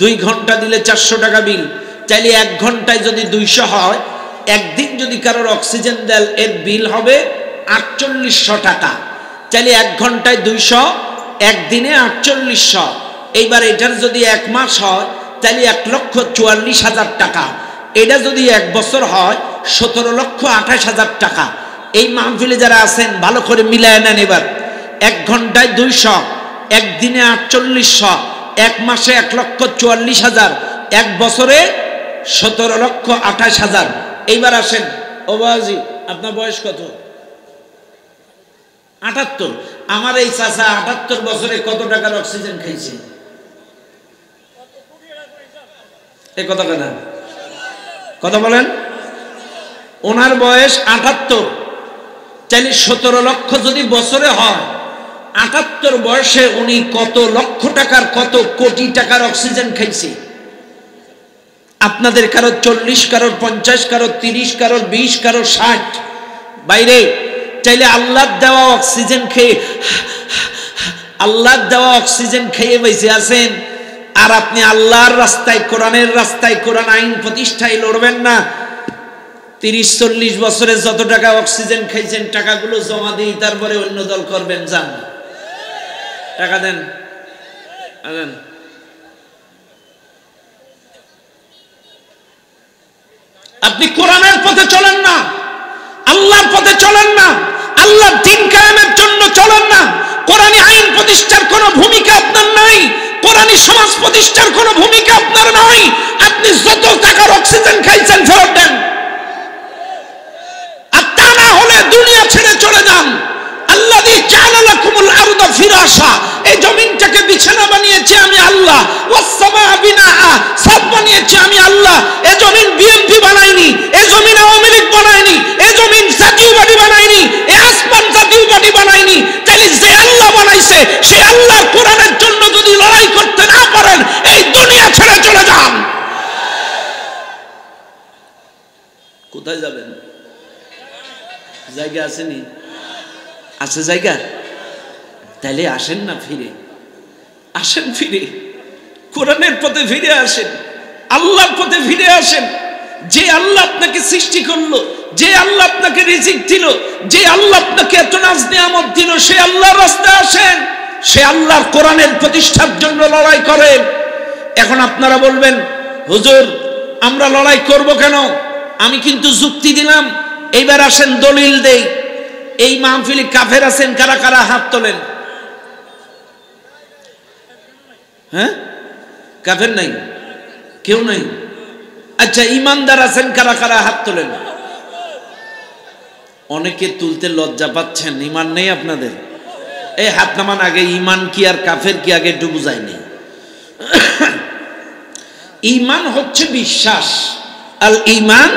[SPEAKER 1] 2 ঘন্টা দিলে 400 টাকা বিল। চাইলে 1 ঘন্টায় যদি 200 হয়, একদিন যদি কারোর অক্সিজেন দেন, এর বিল হবে 4800 টাকা। চাইলে 1 ঘন্টায় 200, একদিনে 4800। এইবার এটার যদি 1 মাস হয়, তাহলে 1,44,000 টাকা। এটা যদি 1 বছর হয়, 17,28,000 টাকা। এই মাহফিলে যারা আছেন ভালো করে মিলায় নেন। এবার 1 ঘন্টায় 200, একদিনে 4800, 1 মাসে 1,44,000, 1 বছরে 17,28,000। এইবার আসেন, ও বাবাজি আপনার বয়স কত? 78। আমার এই চাচা 78 বছরে কত টাকার অক্সিজেন খাইছে? এই কথা কেনা কথা বলেন। ওনার বয়স 78, চাইলে 17 লক্ষ যদি বছরে হয়, 78 বয়সে উনি কত লক্ষ টাকার, কত কোটি টাকার অক্সিজেন খাইছে। আপনাদের কারো 40, কারো 50, কারো 30, কারো 20, কারো 60। বাইরে চাইলে আল্লাহ দেওয়া অক্সিজেন খেয়ে, আল্লাহ দেওয়া অক্সিজেন খেয়ে বেঁচে আছেন। আর আপনি আল্লাহর রাস্তায়, কোরআনের রাস্তায়, কোরআন আইন প্রতিষ্ঠায় লড়বেন না। 30-40 বছরে যত টাকা অক্সিজেন খাইছেন, টাকাগুলো জমা দিয়ে তারপরে অন্য দল করবেন। যান, টাকা দেন। আপনি কোরআনের পথে চলেন না, আল্লাহর পথে চলেন না, আল্লাহর দ্বীন কায়েমের জন্য চলেন না। কোরআনী আইন প্রতিষ্ঠার কোনো ভূমিকা আপনার নাই, কোরআনী সমাজ প্রতিষ্ঠার কোনো ভূমিকা আপনার নাই। আপনি যত টাকার অক্সিজেন খাইছেন ফেরত দেন, আর তা না হলে দুনিয়া ছেড়ে চলে যান। আল্লাযী জাআলা লাকুমুল আরদা ফিরাশা, এই জমিনটাকে বিছানা বানিয়েছি আমি আল্লাহ। ওয়াস সামাআ বিনাআ, ছাদ বানিয়েছি আমি আল্লাহ। এই জমিন বিএনপি বানায়নি, এই জমিন আওয়ামী লীগ বানায়নি, এই জমিন জাতীয় পার্টি বানায়নি, এই আসমান জাতীয় পার্টি বানায়নি। তাহলে যে আল্লাহ বানাইছে, সেই আল্লাহর কোরআনের জন্য যদি লড়াই করতে না পারেন, এই দুনিয়া ছেড়ে চলে যান। কোথায় যাবেন? জায়গা আসেনি? আছে জায়গা? তাইলে আসেন না ফিরে, আসেন ফিরে, কোরআনের পথে ফিরে আসেন, আল্লাহর পথে ফিরে আসেন। যে আল্লাহ আপনাকে সৃষ্টি করলো, যে আল্লাহ আপনাকে রিজিক দিল, যে আল্লাহ আপনাকে এত নাজ নিয়ামত দিল, সে আল্লাহর রাস্তায় আসেন, সে আল্লাহর কোরআনের প্রতিষ্ঠার জন্য লড়াই করেন। এখন আপনারা বলবেন, হুজুর আমরা লড়াই করব কেন? আমি কিন্তু যুক্তি দিলাম। এইবার আসেন দলিল দেই। এই মাহফিলে কাফের আছেন কারা কারা? হাত তোলেন। হ্যাঁ, কাফের নাই, কেউ নাই। আচ্ছা, ইমানদার আছেন কারা কারা? হাত তোলেন। অনেকে তুলতে লজ্জা পাচ্ছেন, ইমান নেই আপনাদের। এই হাত নামান আগে। ইমান কি আর কাফের কি আগে একটু বুঝায়নি? ইমান হচ্ছে বিশ্বাস। আল ইমান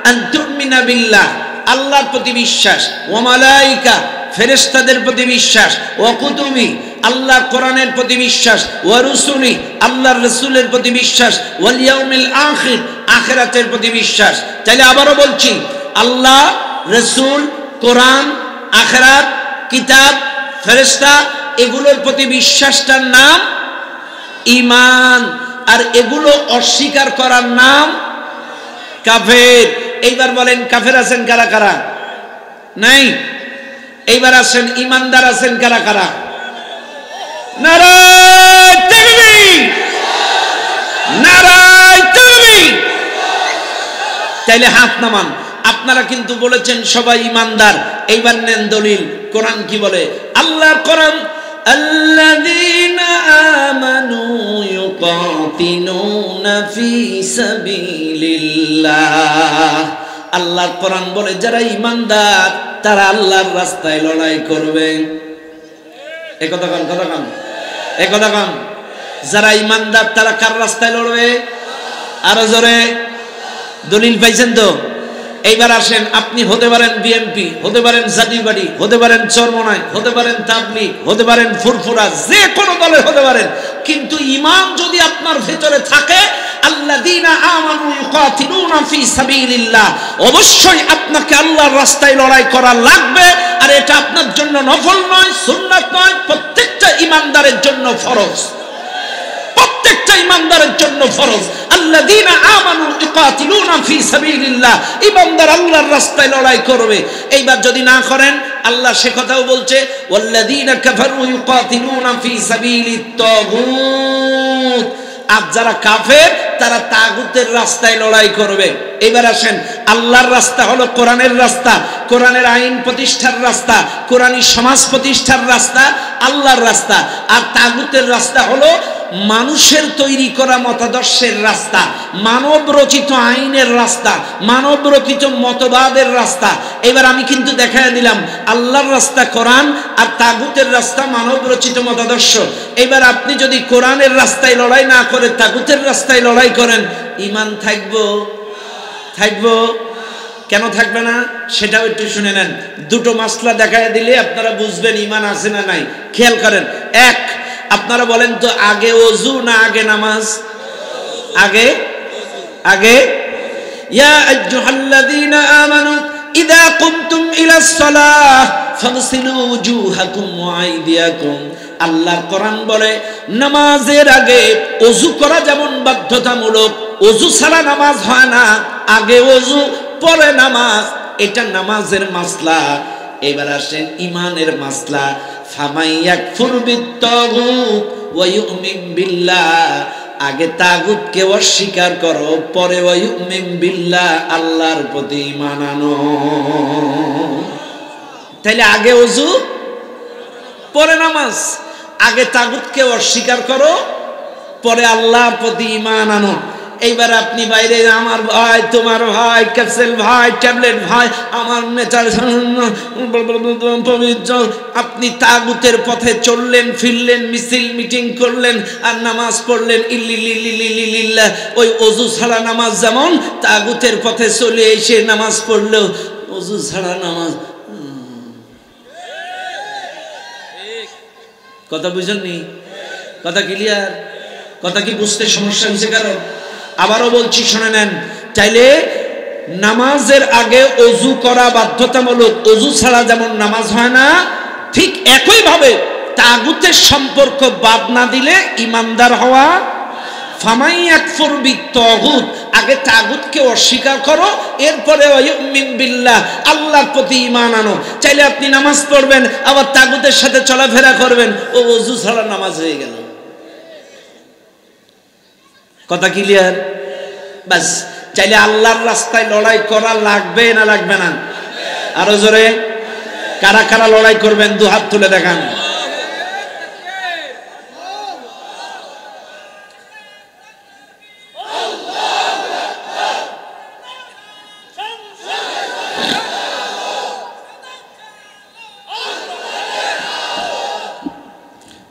[SPEAKER 1] আন তুমিনা বিল্লাহ, আল্লাহর প্রতি বিশ্বাস, ওয়া মালাইকা, ফেরেশতাদের প্রতি বিশ্বাস, ওয়া কুতুবি, আল্লাহর কোরআনের প্রতি বিশ্বাস, ওয়া রুসুলি, আল্লাহর রাসূলের প্রতি বিশ্বাস, ওয়াল ইয়াউমিল আখির, আখিরাতের প্রতি বিশ্বাস। তাহলে আবারো বলছি, আল্লাহ, রাসূল, কোরআন, আখিরাত, কিতাব, ফেরেশতা, এগুলোর প্রতি বিশ্বাসটার নাম ঈমান। আর এগুলো অস্বীকার করার নাম কাফের। এইবার বলেন, কাফের আছেন কারা কারা? নাই। এইবার আসেন, ইমানদার আছেন কারা কারা? নারায়ে তাকবীর, নারায়ে তাকবীর। তাইলে হাত নামান। আপনারা কিন্তু বলেছেন সবাই ইমানদার। এইবার নেন দলিল। কোরআন কি বলে? আল্লাহর কোরআন, আল্লাযীনা আমানু ইউকাতিলুনা ফী সাবিলিল্লাহ। আল্লাহর কোরআন বলে যারা ঈমানদার তারা আল্লাহর রাস্তায় লড়াই করবে। এই কথা কান যারা ঈমানদার তারা কার রাস্তায় লড়বে? আরো জোরে দলিল পাইছেন তো? এইবার আসেন, আপনি হতে পারেন বিএমপি, হতে পারেন জাতীয়বাদী, হতে পারেন চরমনাই, হতে পারেন তাবলীগ, হতে পারেন ফুরফুরা, যে কোনো দলের হতে পারেন, কিন্তু ঈমান যদি আপনার ভেতরে থাকে, আল্লাযীনা আমানু ইউকাতিলুনা ফী সাবিলিল্লাহ, অবশ্যই আপনাকে আল্লাহর রাস্তায় লড়াই করা লাগবে। আর এটা আপনার জন্য নফল নয়, সুন্নাত নয়, প্রত্যেকটা ঈমানদারের জন্য ফরজ। প্রত্যেকটা ঈমানদারের জন্য ফরজ। আল্লাযীনা আমানু ইউকাতিলুনা ফী সাবিলিল্লাহ, ঈমানদার আল্লাহর রাস্তায় লড়াই করবে। এইবার যদি না করেন, আল্লাহ সে কথাও বলছে ওয়াল্লাযীনা কাফারু ইউকাতিলুনা ফী সাবিলিত তাগুত। আর যারা কাফের তারা তাগুতের রাস্তায় লড়াই করবে। এবার আসেন, আল্লাহর রাস্তা হলো কোরআনের রাস্তা, কোরআনের আইন প্রতিষ্ঠার রাস্তা, কোরআনী সমাজ প্রতিষ্ঠার রাস্তা আল্লাহর রাস্তা। আর তাগুতের রাস্তা হলো মানুষের তৈরি করা মতাদর্শের রাস্তা, মানব রচিত আইনের রাস্তা, মানব রচিত মতবাদের রাস্তা। এবার আমি কিন্তু দেখায় দিলাম আল্লাহর রাস্তা কোরআন, আর তাগুতের রাস্তা মানব রচিত মতাদর্শ। এবার আপনি যদি কোরআনের রাস্তায় লড়াই না করে তাগুতের রাস্তায় লড়াই করেন, ঈমান থাকবো? কেন থাকবে না সেটাও একটু শুনে নেন। দুটো মাসলা দেখায় দিলে আপনারা বুঝবেন ঈমান আছে না নাই। খেয়াল করেন। এক, আপনারা বলেন তো, আগে ওযু না আগে নামাজ? আগে। ইয়া আইয়ুহাল্লাযীনা আমানু ইযা কুমতুম ইলাস সালাহ ফাগসিলু ওয়ুজুহাকুম ওয়া আইদিয়াকুম। আল্লাহর কোরআন বলে নামাজের আগে ওযু করা যেমন বাধ্যতামূলক, ওযু ছাড়া নামাজ হয় না। আগে ওযু পরে নামাজ, এটা নামাজের মাসলা। এবার আসেন ঈমানের মাসলা। ফামান ইয়াকফুর বিত-তাগুত ওয়া ইউমিন বিল্লাহ, আগে তাগুতকে অস্বীকার করো, পরে ওয়া ইউমিন বিল্লাহ, আল্লাহর প্রতি ঈমান আনো। তাহলে আগে ওযু পরে নামাজ, আগে তাগুতকে অস্বীকার করো, পরে আল্লাহর প্রতি ঈমান আনো। এইবার আপনি বাইরে, আমার ভাই, তোমার ভাই, ক্যাপসেল ভাই, ট্যাবলেট ভাই, আমার নেচার পবিত্র, আপনি তাগুতের পথে চললেন, ফিরলেন, মিছিল মিটিং করলেন, আর নামাজ পড়লেন ইল্লিল্লাহ। ওই ওযু ছাড়া নামাজ যেমন, তাগুতের পথে চলে এসে নামাজ পড়লেও ওযু ছাড়া নামাজ। কথা বুঝেননি? কথা ক্লিয়ার? কথা কি বুঝতে সমস্যা হয়েছে কারো? আবারও বলছি, শুনে নেন। চাইলে নামাজের আগে ওযু করা বাধ্যতামূলক, ওযু ছাড়া যেমন নামাজ হয় না, ঠিক একই ভাবে তাগুতের সম্পর্ক বাদ না দিলে ঈমানদার হওয়া। ফামান ইয়াকফুর বিত-তাগুত, আগে তাগুতকে অস্বীকার করো, এরপরে ইউমিন বিল্লাহ, আল্লাহর প্রতি ঈমান আনো। চাইলে আপনি নামাজ পড়বেন, আবার তাগুতের সাথে চলাফেরা করবেন, ও ওযু ছাড়া নামাজ হয়ে গেল। কথা ক্লিয়ার? বাস। চাইলে আল্লাহর রাস্তায় লড়াই করা লাগবে না লাগবে না? আরো জোরে। কারা কারা লড়াই করবেন দু হাত তুলে দেখান।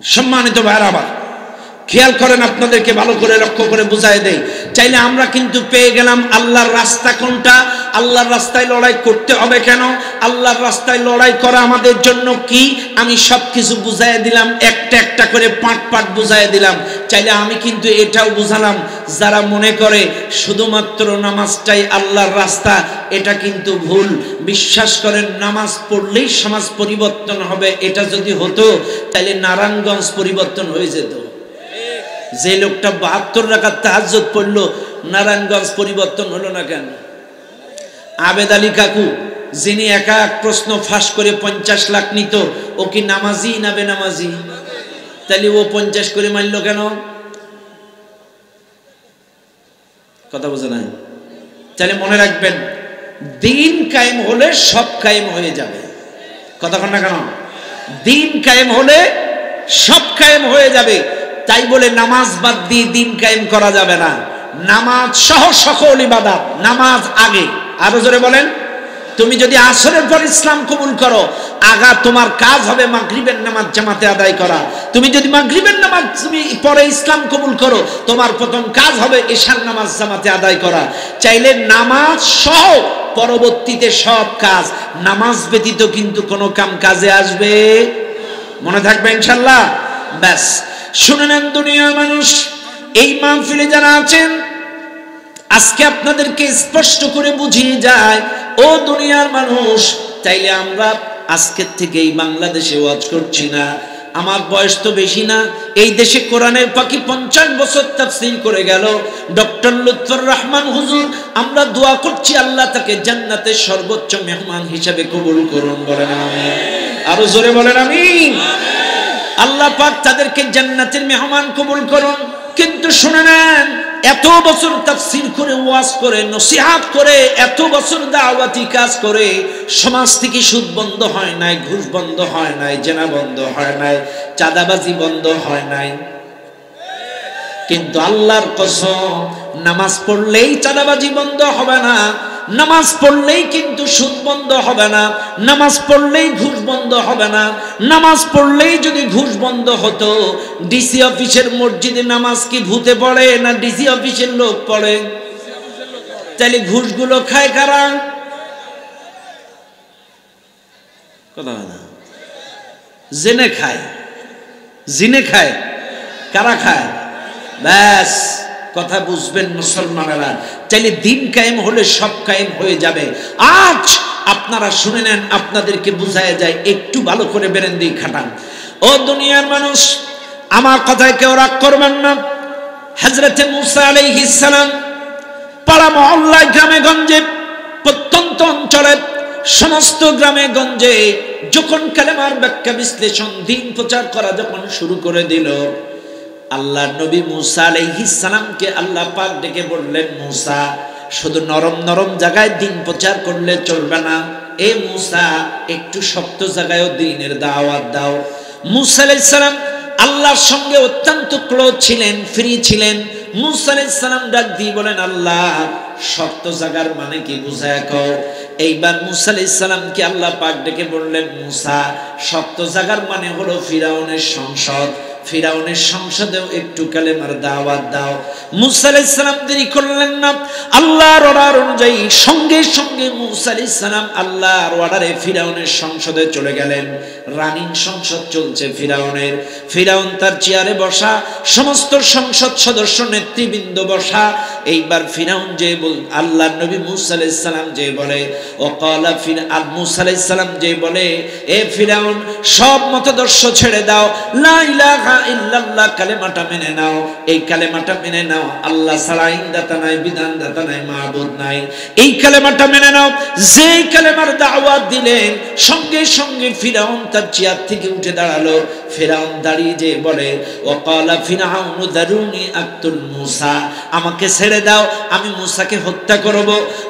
[SPEAKER 1] সম্মানিত ভাইরা, আবার খেয়াল করেন, আপনাদেরকে ভালো করে লক্ষ্য করে বুঝাই দেই। চাইলে আমরা কিন্তু পেয়ে গেলাম আল্লাহর রাস্তা কোনটা, আল্লাহর রাস্তায় লড়াই করতে হবে কেন, আল্লাহর রাস্তায় লড়াই করা আমাদের জন্য কি, আমি সবকিছু বুঝাই দিলাম, একটা একটা করে পাট বুঝাই দিলাম। চাইলে আমি কিন্তু এটাও বুঝালাম, যারা মনে করে শুধুমাত্র নামাজটাই আল্লাহর রাস্তা, এটা কিন্তু ভুল। বিশ্বাস করেন, নামাজ পড়লেই সমাজ পরিবর্তন হবে, এটা যদি হতো তাহলে নারায়ণগঞ্জ পরিবর্তন হয়ে যেত। যে লোকটা 72 রাকাত তাহাজ্জুদ পড়লো, নারায়ণগঞ্জ পরিবর্তন হলো না কেন? আবেদ আলী কাকু, যিনি একা এক প্রশ্ন ফাঁস করে 50 লাখ নিত, ও কি নামাজি না বেনামাজি? তাহলে ও 50 করে মারল কেন? কথা বোঝা নাই? তাহলে মনে রাখবেন, দিন কায়েম হলে সব কায়েম হয়ে যাবে। কথা কন না কেন? দিন কায়েম হলে সব কায়েম হয়ে যাবে। তাই বলে নামাজ বাদ দিয়ে দিন কায়েম করা যাবে না। নামাজ সহ সকল ইবাদত, নামাজ আগে। আরো জোরে বলেন। তুমি যদি আসরের পর ইসলাম কবুল করো, আগা তোমার কাজ হবে মাগরিবের নামাজ জামাতে আদায় করা। তুমি যদি মাগরিবের নামাজ তুমি পরে ইসলাম কবুল করো, তোমার প্রথম কাজ হবে ঈশার নামাজ জামাতে আদায় করা। চাইলে নামাজ সহ পরবর্তীতে সব কাজ, নামাজ ব্যতীত কিন্তু কোনো কাম কাজে আসবে, মনে থাকবে ইনশাআল্লাহ। ব্যাস শুনে নেন দুনিয়ার মানুষ, এই মাহফিলে যারা আছেন, আজকে আপনাদেরকে স্পষ্ট করে বুঝিয়ে যায়, ও দুনিয়ার মানুষ, চাইলে আমরা আজকের থেকে এই বাংলাদেশে ওয়াজ করছি না। আমার বয়স তো বেশি না, এই দেশে কোরআনের পাখি 50 বছর তাফসীর করে গেল ডক্টর লুৎফর রহমান হুজুর। আমরা দোয়া করছি আল্লাহ তাকে জান্নাতের সর্বোচ্চ মেহমান হিসেবে কবুল করুন, বলেন আমিন। আরো জোরে বলেন আমিন। আল্লাহ পাক তাদেরকে জান্নাতের মেহমান কবুল করুন। কিন্তু শুনে নেন, এত বছর তাফসীর করে, ওয়াজ করে, নসিহত করে, এত বছর দাওয়াতি কাজ করে, সমাজ থেকে সুদ বন্ধ হয় নাই, ঘুষ বন্ধ হয় নাই, জেনা বন্ধ হয় নাই, চাঁদাবাজি বন্ধ হয় নাই। কিন্তু আল্লাহর কসম, নামাজ পড়লেই চাঁদাবাজি বন্ধ হবে না, নামাজ পড়লেই কিন্তু সুদ বন্ধ হবে না, নামাজ পড়লেই ঘুষ বন্ধ হবে না। নামাজ পড়লেই যদি ঘুষ বন্ধ হতো, ডিসি অফিসের মসজিদে নামাজ কি ভূতে পড়ে না ডিসি অফিসের লোক পড়ে? তাহলে ঘুষগুলো খায় কারা? কথা না, জেনে খায়, জিনে খায়, কারা খায়? ব্যাস কথা বুঝবেন মুসলমানেরা। চাইলে দিন কায়েম হলে সব কায়েম হয়ে যাবে। আজ আপনারা শুনে নেন, আপনাদেরকে বুঝায় যায়, একটু ভালো করে বেরেন দিয়ে খাটান। ও দুনিয়ার মানুষ, আমার কথায় কেউ রাগ করবেন না। হযরতে মুসা আলাইহিস সালাম পাড়া মহল্লায়, গ্রামে গঞ্জে, প্রত্যন্ত অঞ্চলে, সমস্ত গ্রামে গঞ্জে যখন কালেমার ব্যাখ্যা বিশ্লেষণ, দিন প্রচার করা যখন শুরু করে দিল, আল্লাহ নবী মুসা আলাইহিস সালামকে আল্লাহ পাক ডেকে বললেন, মুসা, শুধু নরম নরম জায়গায় দিন প্রচার করলে চলবে না, এ মুসা, একটু শক্ত জায়গায়ও দ্বীনের দাওয়াত দাও। মুসা আলাইহিস সালাম আল্লাহর সঙ্গে অত্যন্ত ক্লোজ ছিলেন, ফ্রি ছিলেন। মুসা আলাইহিস সালাম ডাক দিয়ে বলেন, আল্লাহ, শক্ত জায়গার মানে কি বুঝায় কও। এইবার মুসা আলাইহিস সালামকে আল্লাহ পাক ডেকে বললেন, মুসা, শক্ত জায়গার মানে হলো ফিরাউনের সংসদ, ফিরাউনের সংসদেও একটু কালেমার দাওয়াত দাও। মুসা আলাইহিস সালাম দেরি করলেন না, আল্লাহর অর্ডার অনুযায়ী সঙ্গে সঙ্গে মুসা আলাইহিস সালাম আল্লাহর অর্ডারে ফিরাউনের সংসদে চলে গেলেন। রানিং সংসদ চলছে ফিরাউনের, ফিরাউন তার চেয়ারে বসা, সমস্ত সংসদ সদস্য নেতৃবৃন্দ বসা। এইবার ফিরাউন যে আল্লাহর নবী মুসা আলাইহিস সালাম যে বলে, ওয়াকালা মুসা আলাইহিস সালাম যে বলে, এ ফিরাউন, সব মতাদর্শ ছেড়ে দাও, লা ইলাহা ইল্লাল্লাহ কালেমাটা মেনে নাও, এই কালেমাটা মেনে নাও, আল্লাহ ছাড়া আইনদাতা নাই, বিধানদাতা নাই, মাবুদ নাই, এই কালেমাটা মেনে নাও। যেই কালেমার দাওয়াত দিলেন, সঙ্গে সঙ্গে ফিরাউন তার চেয়ার থেকে উঠে দাঁড়ালো। ফিরাউন দাঁড়িয়ে যে বলে, ওয়াকালা ফিরআউনু দারুনি আক্তুল মুসা, আমাকে ছেড়ে দাও, আমি মুসাকে হত্যা করব।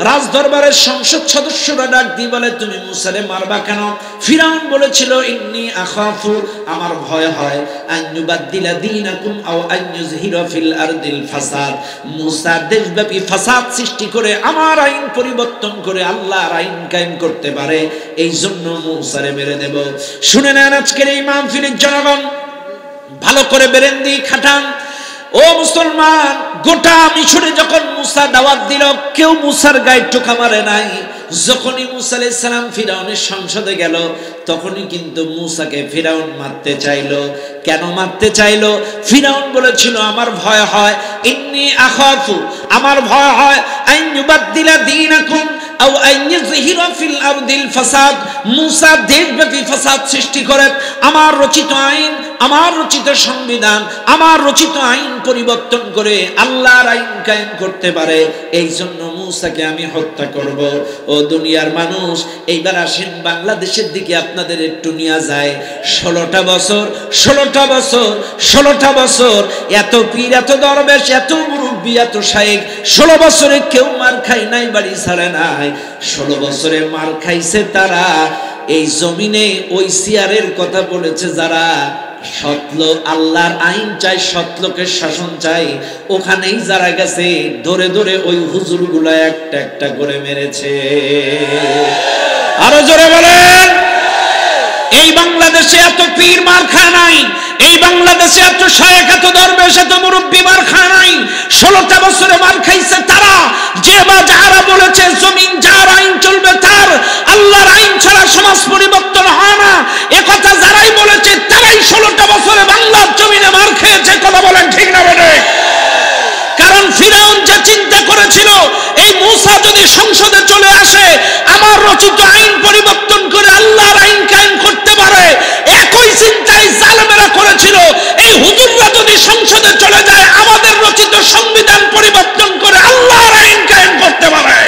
[SPEAKER 1] রাজ দরবারের সংসদ সদস্যরা ডাক দিয়ে বলে, তুমি মুসারে মারবা কেন? ফিরাউন বলেছিল, ইন্নী আখাফু, আমার ভয় হয়, আন ইউবাদদিলা দীনাকুম আও আন ইউযহিরা ফিল আরদিল ফাসাদ, মুসা দেশব্যাপী ফাসাদ সৃষ্টি করে আমার আইন পরিবর্তন করে আল্লাহর আইন কায়েম করতে পারে, এই জন্য মুসারে মেরে দেব। শুনে নেন আজকের এই মাহফিলের জনগণ, ভালো করে বেরেন দিয়ে খাটান। ও মুসলমান, গোটা মিশরে যখন মুসা দাওয়াত দিল, কেউ মুসার গায়ে টোকা মারে নাই। যখনই মুসা আলাইহিস সালাম ফিরাউনের সংসদে গেল, তখনই কিন্তু মুসাকে ফিরাউন মারতে চাইলো। কেন মারতে চাইলো? ফিরাউন বলেছিল, আমার ভয় হয়, ইন্নী আখাফু, আমার ভয় হয়, আন ইউবাদদিলা দীনাকুম আও আন ইউযহিরা ফিল আরদিল ফাসাদ, মুসা দেশব্যাপী ফাসাদ সৃষ্টি করে আমার রচিত আইন, আমার রচিত সংবিধান, আমার রচিত আইন পরিবর্তন করে আল্লাহর আইন কায়েম করতে পারে, এই জন্য মুসাকে আমি হত্যা করব। ও দুনিয়ার মানুষ, এইবার আসেন বাংলাদেশের দিকে আপনাদের একটু নিয়ে যায়। 16টা বছর, 16টা বছর, 16টা বছর, এত পীর, এত দরবেশ, এত মুরব্বী, এত শায়েখ, 16 বছরে কেউ মার খায় নাই, বাড়ি ছাড়ে নাই। 16 বছরে মার খাইছে তারা, এই জমিনে ওই সিয়ারের কথা বলেছে যারা, সৎলোক আল্লাহর আইন চাই, সৎলোকের শাসন চাই, ওখানেই যারা গেছে ধরে ধরে ওই হুজুরগুলা একটা একটা করে মেরেছে। আরো জোরে বলেন। এই বাংলাদেশে এত পীর মার খায় নাই, এই বাংলাদেশে এত শায়েখ, এত দরবেশ, এত মুরব্বি মার খায় নাই। 16টা বছরে মার খাইছে তারা যে বা যারা বলেছে জমিন যার আইন চলবে তার, আল্লাহর আইন ছাড়া সমাজ পরিবর্তন হয় না, একথা যারাই বলেছে তারাই 16টা বছরে বাংলার জমিনে মার খেয়েছে। কথা বলেন ঠিক না বেঠিক? কারণ ফিরাউন যে চিন্তা করেছিল এই মূসা যদি সংসদে চলে আসে আমার রচিত আইন পরিবর্তন করে আল্লাহর আইন কায়েম করতে পারে, একই চিন্তাই জালেমেরা করেছিল এই হুজুররা যদি সংসদে চলে যায় আমাদের রচিত সংবিধান পরিবর্তন করে আল্লাহর আইন কায়েম করতে পারে।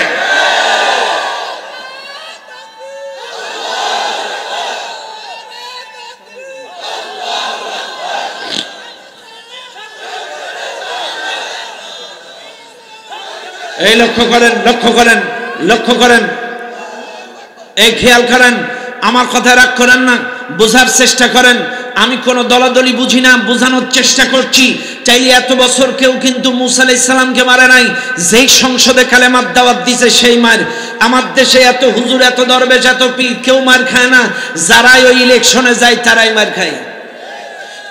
[SPEAKER 1] এই লক্ষ্য করেন, লক্ষ্য করেন, লক্ষ্য করেন, এই খেয়াল করেন, আমার কথা রাগ করেন না, বোঝার চেষ্টা করেন। আমি কোনো দলাদলি বুঝি না, বোঝানোর চেষ্টা করছি। চাইলে এত বছর কেউ কিন্তু মুসা আলাইহিস সালামকে মারে নাই, যেই সংসদে কালেমার দাওয়াত দিছে সেই মার। আমার দেশে এত হুজুর, এত দরবেশ, এত পীর, কেউ মার খায় না, যারাই ওই ইলেকশনে যায় তারাই মার খায়।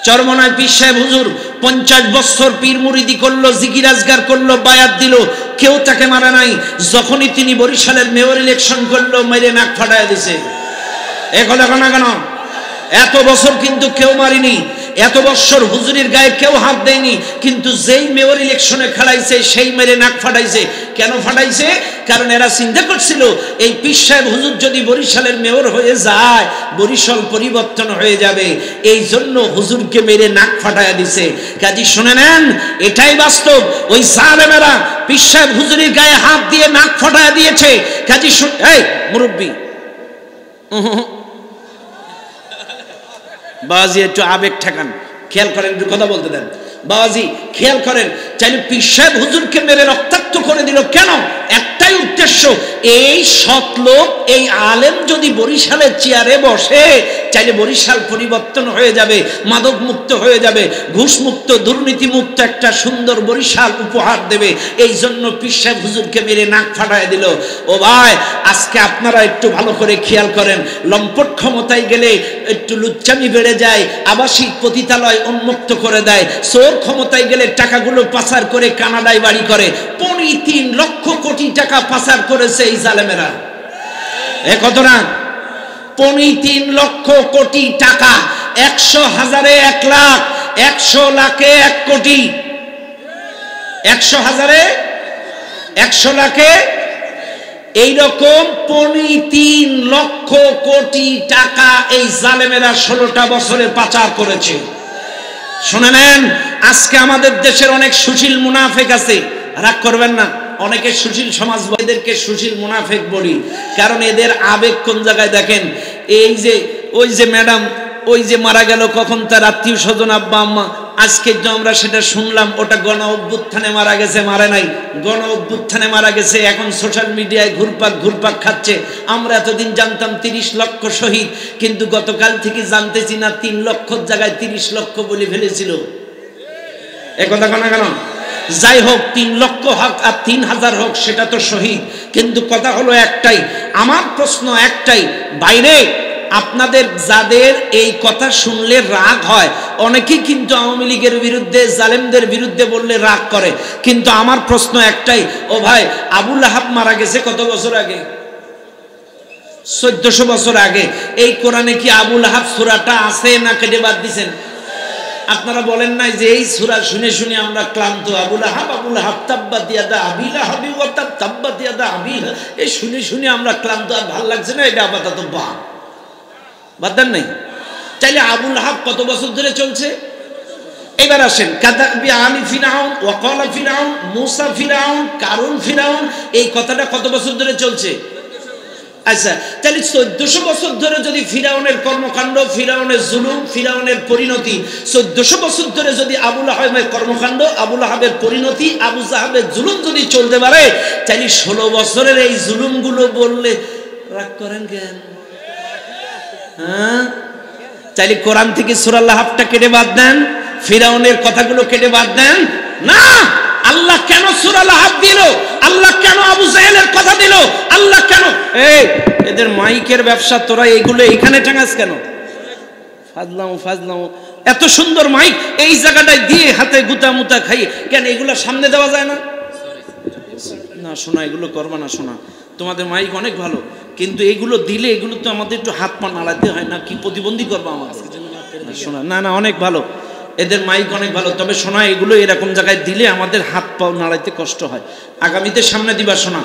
[SPEAKER 1] চরমনায় পীর সাহেব হুজুর 50 বছর পীর মুরিদি করলো, জিকির আজগার করলো, বায়াত দিল, কেউ তাকে মারা নাই। যখনই তিনি বরিশালের মেয়র ইলেকশন করলো মেরে নাক ফাটায় দিছে। এখন এখন কেন এত বছর কিন্তু কেউ মারিনি, এত বছর হুজুরির গায়ে কেউ হাত দেয়নি, কিন্তু যেই মেয়র ইলেকশনে খেলাইছে সেই মেরে নাক ফাটাইছে। কেন ফাটাইছে? কারণ এরা চিন্তা করছিল এই পীর সাহেব হুজুর যদি বরিশালের মেয়র হয়ে যায় বরিশাল পরিবর্তন হয়ে যাবে, এই জন্য হুজুরকে মেরে নাক ফাটাইয়া দিছে। কাজী শুনে নেন, এটাই বাস্তব। ওই জালেমেরা পীর সাহেব হুজুরির গায়ে হাত দিয়ে নাক ফাটাইয়া দিয়েছে। কাজী এই মুরব্বী বাবাজি একটু আবেগ ঠেকান, খেয়াল করেন, একটু কথা বলতে দেন। বাবাজি খেয়াল করেন, চাইলে পীর সাহেব হুজুরকে মেরে রক্তাক্ত করে দিল কেন? একটাই উদ্দেশ্য, এই সৎ লোক, এই আলেম যদি বরিশালের চেয়ারে বসে চাইলে বরিশাল পরিবর্তন হয়ে যাবে, মাদক মুক্ত হয়ে যাবে, ঘুষ মুক্ত, দুর্নীতি মুক্ত একটা সুন্দর বরিশাল উপহার দেবে। এই জন্য পীর সাহেব হুজুরকে মেরে নাক ফাটায় দিল। ও ভাই, আজকে আপনারা একটু ভালো করে খেয়াল করেন, লম্পট ক্ষমতায় গেলে একটু লুচ্চামি বেড়ে যায়, আবাসিক পতিতালয় উন্মুক্ত করে দেয়, চোর ক্ষমতায় গেলে টাকাগুলো পাচার করে কানাডায় বাড়ি করে। 3 লক্ষ কোটি টাকা পাচার করেছে এই জালেমেরা। এ কত না? 3 লক্ষ কোটি টাকা, 100,000-এ 1 লাখ, 100 লাখে 1 কোটি, 100,000-এ 100 লাখে এইরকম 3 লক্ষ কোটি টাকা এই জালেমেরা 16টা বছরে পাচার করেছে। শুনে নেন, আজকে আমাদের দেশের অনেক সুশীল মুনাফেক আছে, রাগ করবেন না, অনেকে সুশীল সমাজ, এদেরকে সুশীল মুনাফেক বলি, কারণ এদের আবেগ কোন জায়গায় দেখেন। এই যে ওই যে ম্যাডাম ওই যে মারা গেল, কখন তার আত্মীয় স্বজন আব্বা আম্মা, আজকে তো আমরা সেটা শুনলাম ওটা গণ অভ্যুত্থানে মারা গেছে, মারে নাই, গণ অভ্যুত্থানে মারা গেছে। এখন সোশ্যাল মিডিয়ায় ঘুরপাক খাচ্ছে। আমরা এতদিন জানতাম 30 লক্ষ শহীদ, কিন্তু গতকাল থেকে জানতেছি না 3 লক্ষর জায়গায় 30 লক্ষ বলে ফেলেছিল। একথা কেন? যাই হোক, 3 লক্ষ হোক আর 3000 হোক, সেটা তো শহীদ। কিন্তু কথা হলো একটাই, আমার প্রশ্ন একটাই, বাইরে আপনাদের যাদের এই কথা শুনলে রাগ হয়, অনেকেই কিন্তু আওয়ামী লীগের বিরুদ্ধে, জালেমদের বিরুদ্ধে বললে রাগ করে, কিন্তু আমার প্রশ্ন একটাই, ও ভাই, আবু লাহাব মারা গেছে কত বছর আগে? 1400 বছর আগে। এই কোরআনে কি আবু লাহাব সূরাটা আছে না কেটে বাদ দিছেন? আপনারা বলেন নাই যে এই সূরা শুনে শুনে আমরা ক্লান্ত, আবু লাহাব তাব্বাত ইয়াদা আবি লাহাবি ওয়া তাব্বাত ইয়াদা আবি, এই শুনে শুনে আমরা ক্লান্ত, আর ভালো লাগছে না, এটা আপাতত বাদ দেন নাই। চাইলে আবু লাহাব কত বছর ধরে চলছে? এবার আসেন, কাযাবি আলি ফিরাউন ওয়া ক্বালা ফিরাউন, মুসা ফিরাউন, কারুন ফিরাউন, এই কথাটা কত বছর ধরে চলছে? আচ্ছা, তাহলে 1400 বছর ধরে যদি ফিরাউনের কর্মকাণ্ড, ফিরাউনের জুলুম, ফিরাউনের পরিণতি, 1400 বছর ধরে যদি আবু লাহাবের কর্মকাণ্ড, আবু লাহাবের পরিণতি, আবু জাহাবের জুলুম যদি চলতে পারে, তাহলে 16 বছরের এই জুলুমগুলো বললে রাগ করেন কেন? হ্যাঁ,
[SPEAKER 2] তাইলে কোরআন থেকে সূরা লাহাবটা কেটে বাদ দেন, ফিরাউনের কথাগুলো কেটে বাদ দেন না। আল্লাহ কেন সূরা লাহাব দিল? আল্লাহ কেন আবু জাহেলের কথা দিল? আল্লাহ কেন এদের মাইকের ব্যবসা তোরা এইগুলো এইখানে টাঙাস কেন? ফাজলাম এত সুন্দর মাইক এই জায়গাটায় দিয়ে হাতে গুতা মুতা খাই কেন? এগুলো সামনে দেওয়া যায় না? না শোনা, এগুলো করবা না শোনা, তোমাদের মাইক অনেক ভালো, কিন্তু এগুলো দিলে এগুলো তো আমাদের একটু হাত পা নাড়াতে হয় না, কি প্রতিবন্ধী করবা আমাদের? শোনা না অনেক ভালো, এদের মাইক অনেক ভালো, তবে শোনা এগুলো এরকম জায়গায় দিলে আমাদের হাত পাও নাড়াইতে কষ্ট হয়। আগামীতে সামনে দিবা শোনা,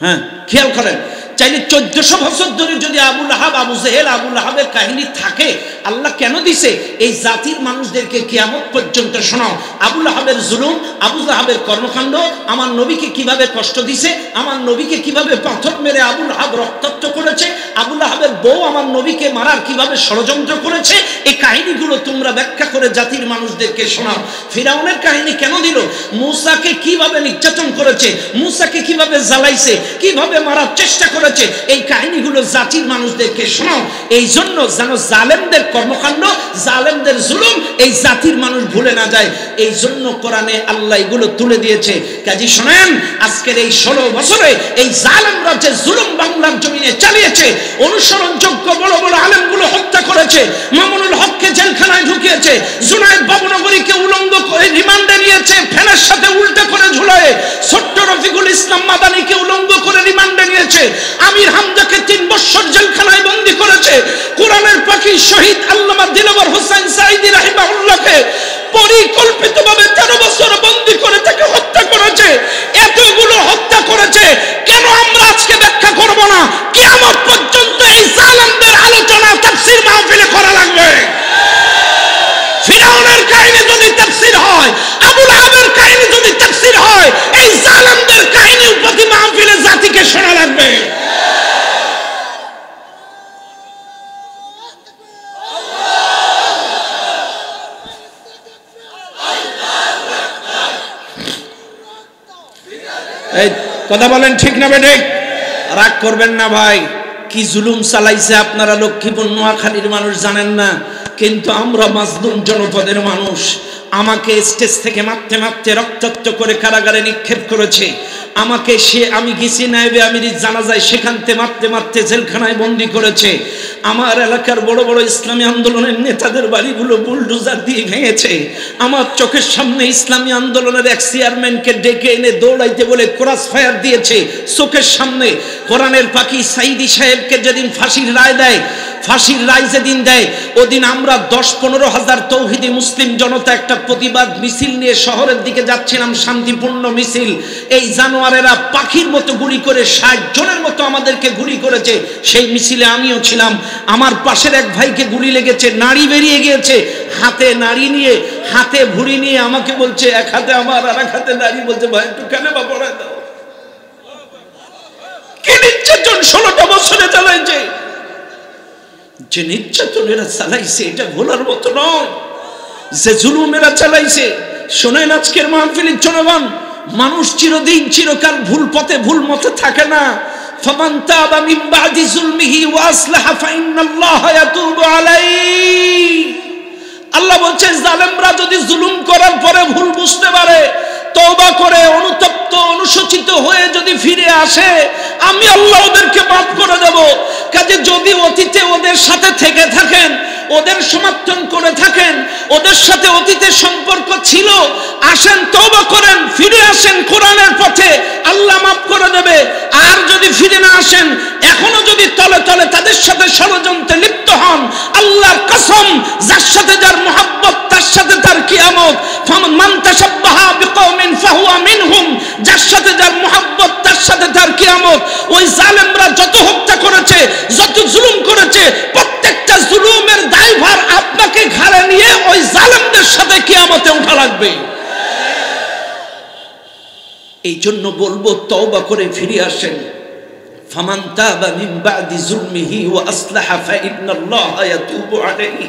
[SPEAKER 2] হ্যাঁ খেয়াল করেন। চাইলে 1400 বছর ধরে যদি আবু লাহাব, আবু জেহেল, আবু লাহাবের কাহিনী থাকে, আল্লাহ কেন দিছে? এই জাতির মানুষদেরকে কিয়ামত পর্যন্ত শোনাও আবু লাহাবের জুলুম, আবু লাহাবের কর্মকাণ্ড, আমার নবীকে কিভাবে কষ্ট দিছে, আমার নবীকে কিভাবে পাথর মেরে আবু লাহাব রক্তাক্ত করেছে, আবু লাহাবের বউ আমার নবীকে মারার কিভাবে ষড়যন্ত্র করেছে, এই কাহিনীগুলো তোমরা ব্যাখ্যা করে জাতির মানুষদেরকে শোনাও। ফিরাউনের কাহিনী কেন দিল? মূসাকে কিভাবে নির্যাতন করেছে, মূসাকে কিভাবে জ্বালাইছে, কিভাবে মারার চেষ্টা করেছে, এই কাহিনীগুলো জাতির মানুষদেরকে শোনাও। এই জন্য যেন জালেমদের কর্মকাণ্ড, জালেমদের জুলুম এই জাতির মানুষ ভুলে না যায়, এই জন্য কোরআনে আল্লাহ এগুলো তুলে দিয়েছে। কাজী শোনেন, আজকের এই 16 বছরে এই জালেমরা যে জুলুম বাংলার জমিনে চালিয়েছে, অনুসরণযোগ্য বড় বড় আলেমগুলো হত্যা করেছে, মামুনুল হককে জেলখানায় ঢুকিয়েছে, জুনায়েদ বাবুনগরীকে উলঙ্গ করে রিমান্ডে নিয়েছে, ফ্যানের সাথে উল্টা করে ঝুলায়, ছোট্ট রফিকুল ইসলাম মাদানিকে উলঙ্গ করে রিমান্ডে নিয়েছে, আমির হামজাকে 3 বছর জেলখানায় বন্দী করেছে, কোরআনের পাখি শহীদ আল্লামা দিলওয়ার হোসেন সাঈদী রাহিমাহুল্লাহকে পরিকল্পিতভাবে 13 বছর বন্দী করে তাকে হত্যা করেছে। এতগুলো হত্যা করেছে কেন? আমরা আজকে ব্যাখ্যা করব না, কিয়ামত পর্যন্ত এই জালেমদের আলোচনা তাফসীর মাহফিলে করা লাগবে। ফিরাউনের কাহিনী যদি তাফসীর হয়, আবু লাহাবের কাহিনী যদি তাফসীর হয়, এই জালেমদের কাহিনী প্রতি মাহফিলে জাতিকে শোনা লাগবে। এই কথা বলেন ঠিক না বেঠে? রাগ করবেন না ভাই, কি জুলুম চালাইছে আপনারা লক্ষ্মীপুর নোয়াখালীর মানুষ জানেন না, কিন্তু আমরা মাজলুম জনপদের মানুষ। আমাকে স্টেজ থেকে মারতে মারতে রক্তাক্ত করে কারাগারে নিক্ষেপ করেছে, আমাকে আমি গেছি নায়েবে আমির জানাজায়, সেখানতে মারতে মারতে জেলখানায় বন্দি করেছে। আমার এলাকার বড় বড় ইসলামী আন্দোলনের নেতাদের বাড়িগুলো বুলডোজার দিয়ে ভেঙেছে। আমার চোখের সামনে ইসলামী আন্দোলনের এক চেয়ারম্যানকে ডেকে এনে দৌড়াইতে বলে ক্রস ফায়ার দিয়েছে চোখের সামনে। কোরআনের পাখি সাইদি সাহেবকে যেদিন ফাঁসির রায় দেয়, ফাঁসির রায় যেদিন দেয়, ওদিন আমরা 10-15 হাজার তৌহিদি মুসলিম জনতা একটা প্রতিবাদ মিছিল নিয়ে শহরের দিকে যাচ্ছিলাম, শান্তিপূর্ণ মিছিল। এই জানোয়ারেরা পাখির মতো গুলি করে 60 জনের মতো আমাদেরকে গুলি করেছে। সেই মিছিলে আমিও ছিলাম। আমার পাশের এক ভাইকে গুলি লেগেছে, নাড়ি বেরিয়ে গিয়েছে, হাতে নাড়ি নিয়ে, হাতে ভুড়ি নিয়ে আমাকে বলছে, এক হাতে আমার আর এক হাতে নাড়ি, বলছে ভাই একটু কেন বা পড়ায় দাও। কি নির্যাতন 16টা বছরে চালাইছে, যে নির্যাতনেরা চালাইছে এটা ভোলার মতো নয়, যে জুলুমেরা চালাইছে। শোনেন আজকের মাহফিলের জনগণ, মানুষ চিরদিন চিরকাল ভুল পথে ভুল মতে থাকে না। ফামান তাবা মিন বাদি যুলমিহি ওয়া আসলাহা ফাইন্নাল্লাহা ইয়াতুবু আলাইহি। আল্লাহ বলছেন জালেমরা যদি জুলুম করার পরে ভুল বুঝতে পারে, তওবা করে অনুতপ্ত অনুশোচিত হয়ে যদি ফিরে আসে, আমি আল্লাহ ওদেরকে মাফ করে দেব। কাজে যদি অতীতে ওদের সাথে থেকে থাকেন, ওদের সমর্থন করে থাকেন, ওদের সাথে অতীতের সম্পর্ক ছিল, আসেন তওবা করেন, ফিরে আসেন কোরআনের পথে, আল্লাহ মাফ করে দেবে। আর যদি ফিরে না আসেন, এখনো যদি তলে তলে তাদের সাথে ষড়যন্ত্রে লিপ্ত হন, আল্লাহর কসম, যার সাথে যার মুহাব্বত তার সাথে তার কিয়ামত। মান তাশাব্বাহা বিকওমিন ফাহুয়া মিনহুম, যার সাথে যার মুহাব্বত তার সাথে তার কিয়ামত। ওই জালেমরা যত হত্যা করেছে, যত জুলুম করেছে, প্রত্যেকটা জুলুমের দায়ভার আপনাকে ঘাড়ে নিয়ে ওই জালেমদের সাথে কিয়ামতে ওঠা লাগবে। এই জন্য বলবো তওবা করে ফিরে আসেন। ফামান তাবা মিন বাদি যুলমিহি ওয়া আসলাহা ফাইন্নাল্লাহা ইয়াতুবু আলাইহি।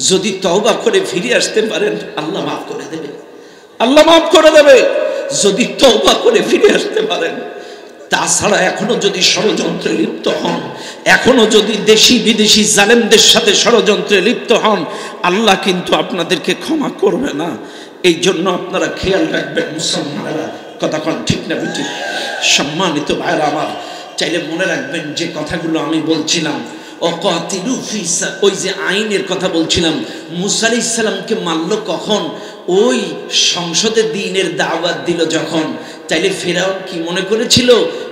[SPEAKER 2] যদি তওবা করে ফিরে আসতে পারেন, আল্লাহ মাফ করে দেবে, আল্লাহ মাফ করে দেবে। যদি তওবা করে ফিরে আসতে পারেন, তাছাড়া এখনো যদি ষড়যন্ত্রে লিপ্ত হন, এখনো যদি দেশি বিদেশি জালেমদের সাথে ষড়যন্ত্রে লিপ্ত হন, আল্লাহ কিন্তু আপনাদেরকে ক্ষমা করবে না। এই জন্য আপনারা খেয়াল রাখবেন মুসলমানেরা, কথা কোন ঠিক না বুঝি? সম্মানিত ভাইরা আমার, চাইলে মনে রাখবেন যে কথাগুলো আমি বলছিলাম, অকাতিলু ফিসা, ওই যে আইনের কথা বলছিলাম, মুসা আলাইহিস সালামকে মারল কখন? ওই সংসদে দ্বীনের দাওয়াত দিল যখন। তাইলে ফেরাউন কি মনে করেছিল?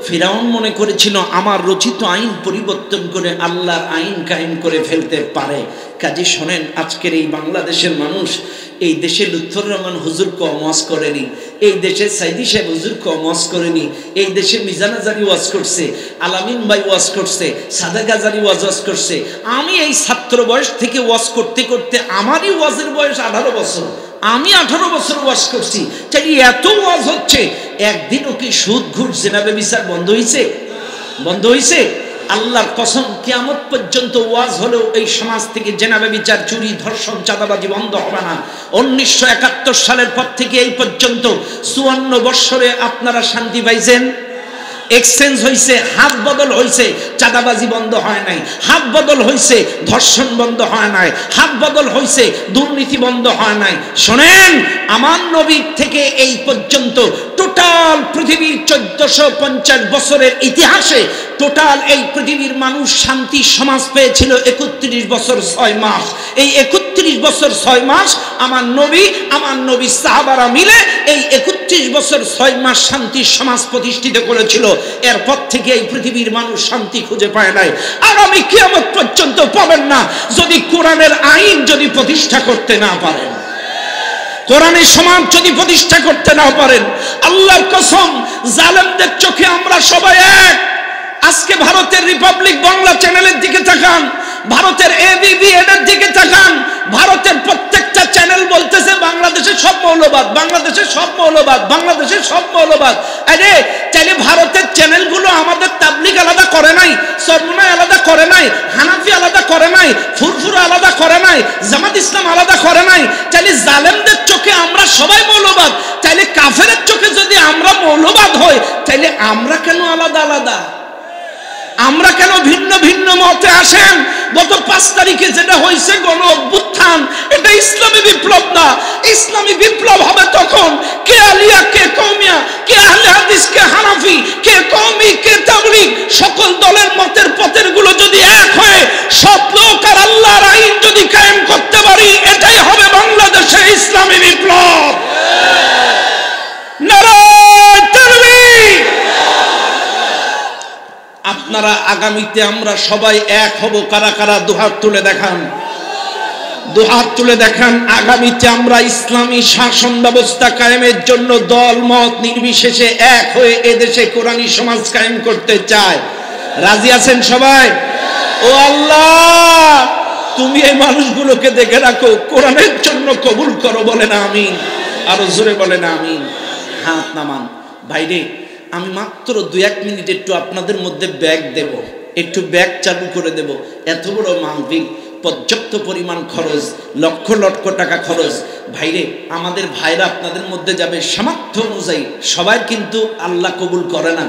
[SPEAKER 2] ফেরাউন মনে করেছিল আমার রচিত আইন পরিবর্তন করে আল্লাহর আইন কায়েম করে ফেলতে পারে। কাজে শোনেন, আজকের এই বাংলাদেশের মানুষ, এই দেশে লুৎফর রহমান হুজুর কম ওয়াজ করেনি, এই দেশে সাইদি সাহেব হুজুর কম ওয়াজ করেনি, এই দেশে মিজান আজারি ওয়াজ করছে, আলামিন ভাই ওয়াজ করছে, সাদেক আজারি ওয়াজ করছে। আমি এই ছাত্র বয়স থেকে ওয়াজ করতে করতে আমারই ওয়াজের বয়স 18 বছর, আমি 18 বছর ওয়াজ করছি। তাই এত ওয়াজ হচ্ছে, একদিনও কি সুদ ঘুষ জেনা ব্যভিচার বন্ধ হয়েছে? বন্ধ হয়েছে? আল্লাহর কসম, কিয়ামত পর্যন্ত ওয়াজ হলেও এই সমাজ থেকে জেনা ব্যভিচার, চুরি, ধর্ষণ, চাঁদাবাজি বন্ধ হবে না। 1971 সালের পর থেকে এই পর্যন্ত 54 বৎসরে আপনারা শান্তি পাইছেন? এক্সচেঞ্জ হয়েছে, হাত বদল হয়েছে, চাঁদাবাজি বন্ধ হয় নাই, হাত বদল হয়েছে, ধর্ষণ বন্ধ হয় নাই, হাত বদল হয়েছে, দুর্নীতি বন্ধ হয় নাই। শোনেন, আমার নবী থেকে এই পর্যন্ত টোটাল পৃথিবীর 1450 বছরের ইতিহাসে টোটাল এই পৃথিবীর মানুষ শান্তি সমাজ পেয়েছিল 31 বছর 6 মাস। এই 31 বছর 6 মাস আমার নবী সাহাবারা মিলে এই 31 বছর 6 মাস শান্তি সমাজ প্রতিষ্ঠিত করেছিল। এরপর থেকে এই পৃথিবীর মানুষ শান্তি খুঁজে পায় নাই, আগামী কিয়ামত পর্যন্ত পাবেন না, যদি কোরআনের আইন যদি প্রতিষ্ঠা করতে না পারেন, কোরআনের সমাজ যদি প্রতিষ্ঠা করতে না পারেন। আল্লাহর কসম, জালেমদের চোখে আমরা সবাই এক। আজকে ভারতের রিপাবলিক বাংলা চ্যানেলের দিকে তাকান, ভারতের ABPN এর দিকে তাকান, ভারতের প্রত্যেকটা চ্যানেল বলতেছে বাংলাদেশে সব মৌলবাদ, বাংলাদেশে সব মৌলবাদ, বাংলাদেশে সব মৌলবাদ। আরে তাইলে ভারতের চ্যানেলগুলো আমাদের তাবলিগ আলাদা করে নাই, সরমুনাই আলাদা করে নাই, হানাফি আলাদা করে নাই, ফুরফুরা আলাদা করে নাই, জামাত ইসলাম আলাদা করে নাই। তাইলে জালেমদের চোখে আমরা সবাই মৌলবাদ, তাইলে কাফেরের চোখে যদি আমরা মৌলবাদ হই, তাইলে আমরা কেন আলাদা আলাদা? আমরা কেন ভিন্ন ভিন্ন মতে? আসেন, গত 5 তারিখে যেটা হয়েছে গণ অভ্যুত্থান, এটা ইসলামী বিপ্লব না। ইসলামী বিপ্লব হবে তখন কে আলিয়া, কে কওমিয়া, কে আহলে হাদিস, কে হানাফি, কে কওমি, কে তাবলীগ, সকল দলের মতের পথের গুলো যদি এক হয়ে সব লোক আর আল্লাহর আইন যদি কায়েম করতে পারি, এটাই হবে বাংলাদেশের ইসলামী বিপ্লব। নারায়ে তাকবীর। আপনারা আগামীতে আমরা সবাই এক হব। কারা কারা দুহাত তুলে দেখান, দুহাত তুলে দেখান। আগামীতে আমরা ইসলামী শাসন ব্যবস্থা কায়েমের জন্য দল মত নির্বিশেষে এক হয়ে এদেশে কোরআনী সমাজ কায়েম করতে চাই। রাজি আছেন সবাই? ও আল্লাহ, তুমি এই মানুষগুলোকে দেখে রাখো, কোরআনের জন্য কবুল করো। বলেন আমিন, আরো জোরে বলেন আমিন। হাত নামান। ভাইরে, আমি মাত্র 2-1 মিনিট একটু আপনাদের মধ্যে ব্যাগ দেব, একটু ব্যাগ চালু করে দেব। এত বড় মাহফিল, পর্যাপ্ত পরিমাণ খরচ, লক্ষ লক্ষ টাকা খরচ। ভাইরে, আমাদের ভাইরা আপনাদের মধ্যে যাবে সামর্থ্য অনুযায়ী। সবাই কিন্তু আল্লাহ কবুল করে না।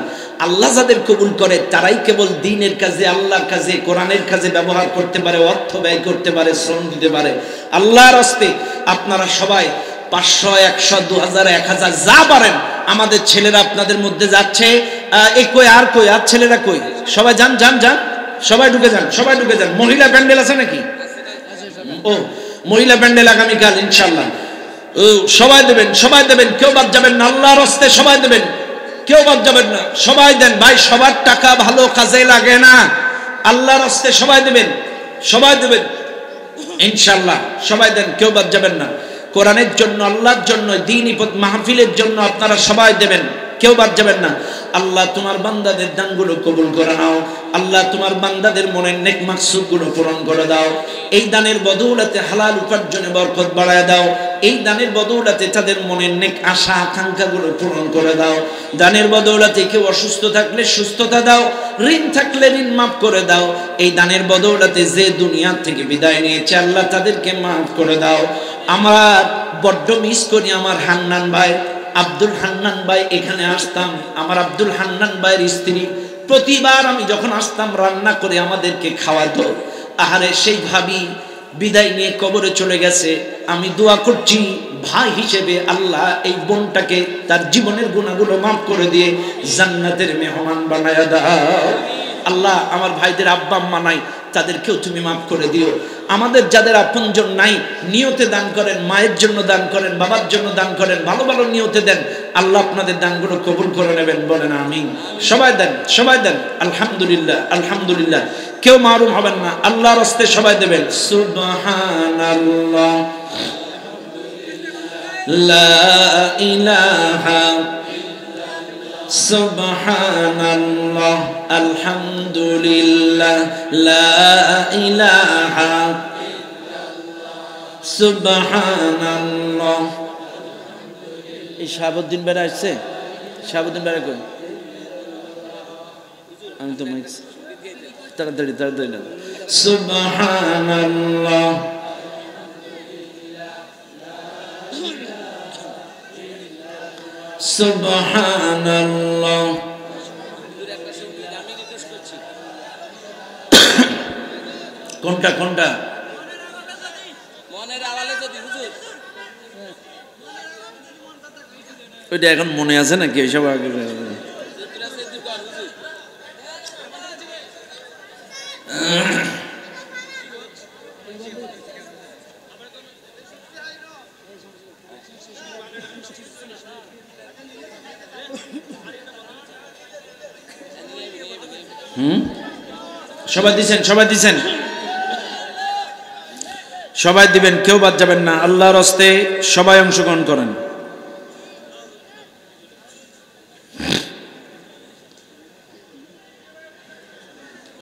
[SPEAKER 2] আল্লাহ যাদের কবুল করে তারাই কেবল দ্বীনের কাজে, আল্লাহর কাজে, কোরআনের কাজে ব্যবহার করতে পারে, অর্থ ব্যয় করতে পারে, শ্রম দিতে পারে। আল্লাহর রাস্তায় আপনারা সবাই 500, 100, 2000, 1000 যা পারেন। আমাদের ছেলেরা আপনাদের মধ্যে যাচ্ছে। আর ছেলেরা কই? সবাই যান যান যান, সবাই ঢুকে যান, সবাই ঢুকে যান। মহিলা প্যান্ডেল আছে নাকি? ও, মহিলা প্যান্ডেল আগামীকাল ইনশাল্লাহ। সবাই দেবেন, সবাই দেবেন, কেউ বাদ যাবেন না। আল্লাহর রাস্তায় সবাই দেবেন, কেউ বাদ যাবেন না, সবাই দেন। ভাই, সবার টাকা ভালো কাজে লাগে না। আল্লাহর রাস্তায় সবাই দেবেন, সবাই দেবেন ইনশাল্লাহ। সবাই দেন, কেউ বাদ যাবেন না। কোরআনের জন্য, আল্লাহর জন্য, দ্বীনি মাহফিলের জন্য আপনারা সবাই দেবেন, কেউ বাদ যাবেন না। আল্লাহ তোমার বান্দাদের দানগুলো কবুল করে নাও। আল্লাহ তোমার বান্দাদের মনের নেক মাকসুদগুলো পূরণ করে দাও। এই দানের বদৌলতে হালাল উপার্জনে বরকত বাড়ায় দাও। এই দানের বদৌলতে তাদের মনের নেক আশা আকাঙ্ক্ষাগুলো পূরণ করে দাও। দানের বদৌলতে কেউ অসুস্থ থাকলে সুস্থতা দাও, ঋণ থাকলে ঋণ মাফ করে দাও। এই দানের বদৌলতে যে দুনিয়া থেকে বিদায় নিয়েছে আল্লাহ তাদেরকে মাফ করে দাও। আমরা বড্ড মিস করি আমার হান্নান ভাই, আব্দুল হান্নান ভাই এখানে আসতাম, আমার আব্দুল হান্নান ভাইয়ের স্ত্রী প্রতিবার আমি যখন আসতাম রান্না করে আমাদেরকে খাওয়াতো। আহারে সেই ভাবি বিদায় নিয়ে কবরে চলে গেছে। আমি দোয়া করছি ভাই হিসেবে আল্লাহ এই বোনটাকে তার জীবনের গুনাহগুলো মাফ করে দিয়ে জান্নাতের মেহমান বানায়া দাও। আল্লাহ আমার ভাইদের আব্বা আম্মা নাই, তাদেরকেও তুমি মাফ করে দিও। আমাদের যাদের আপনজন নাই, নিয়তে দান করেন, মায়ের জন্য দান করেন, বাবার জন্য দান করেন, ভালো ভালো নিয়তে দেন। আল্লাহ আপনাদের দানগুলো কবুল করে নেবেন, বলেন আমিন। সবাই দেন, সবাই দেন। আলহামদুলিল্লাহ, আলহামদুলিল্লাহ। কেউ মারুম হবেন না, আল্লাহর হস্তে সবাই দেবেন। সুবহানাল্লাহ, লা ইলাহা সুবহানাল্লাহ, আলহামদুলিল্লাহ, লা ইলাহা সুবহানাল্লাহ। এই শাহাবুদ্দিন বেড়া আসছে, শাহাবুদ্দিন বেড়া কই? আমি তো মাইক তাড়াতাড়ি তাড়াতাড়ি। সুবহানাল্লাহ, সুবহানাল্লাহ। কোনটা কোনটা? ওইটা এখন মনে আছে নাকি? ওইসব আগে সবাই দিছেন, সবাই দিছেন, সবাই দিবেন, কেউ বাদ যাবেন না। আল্লাহর হস্তে সবাই অংশগ্রহণ করেন।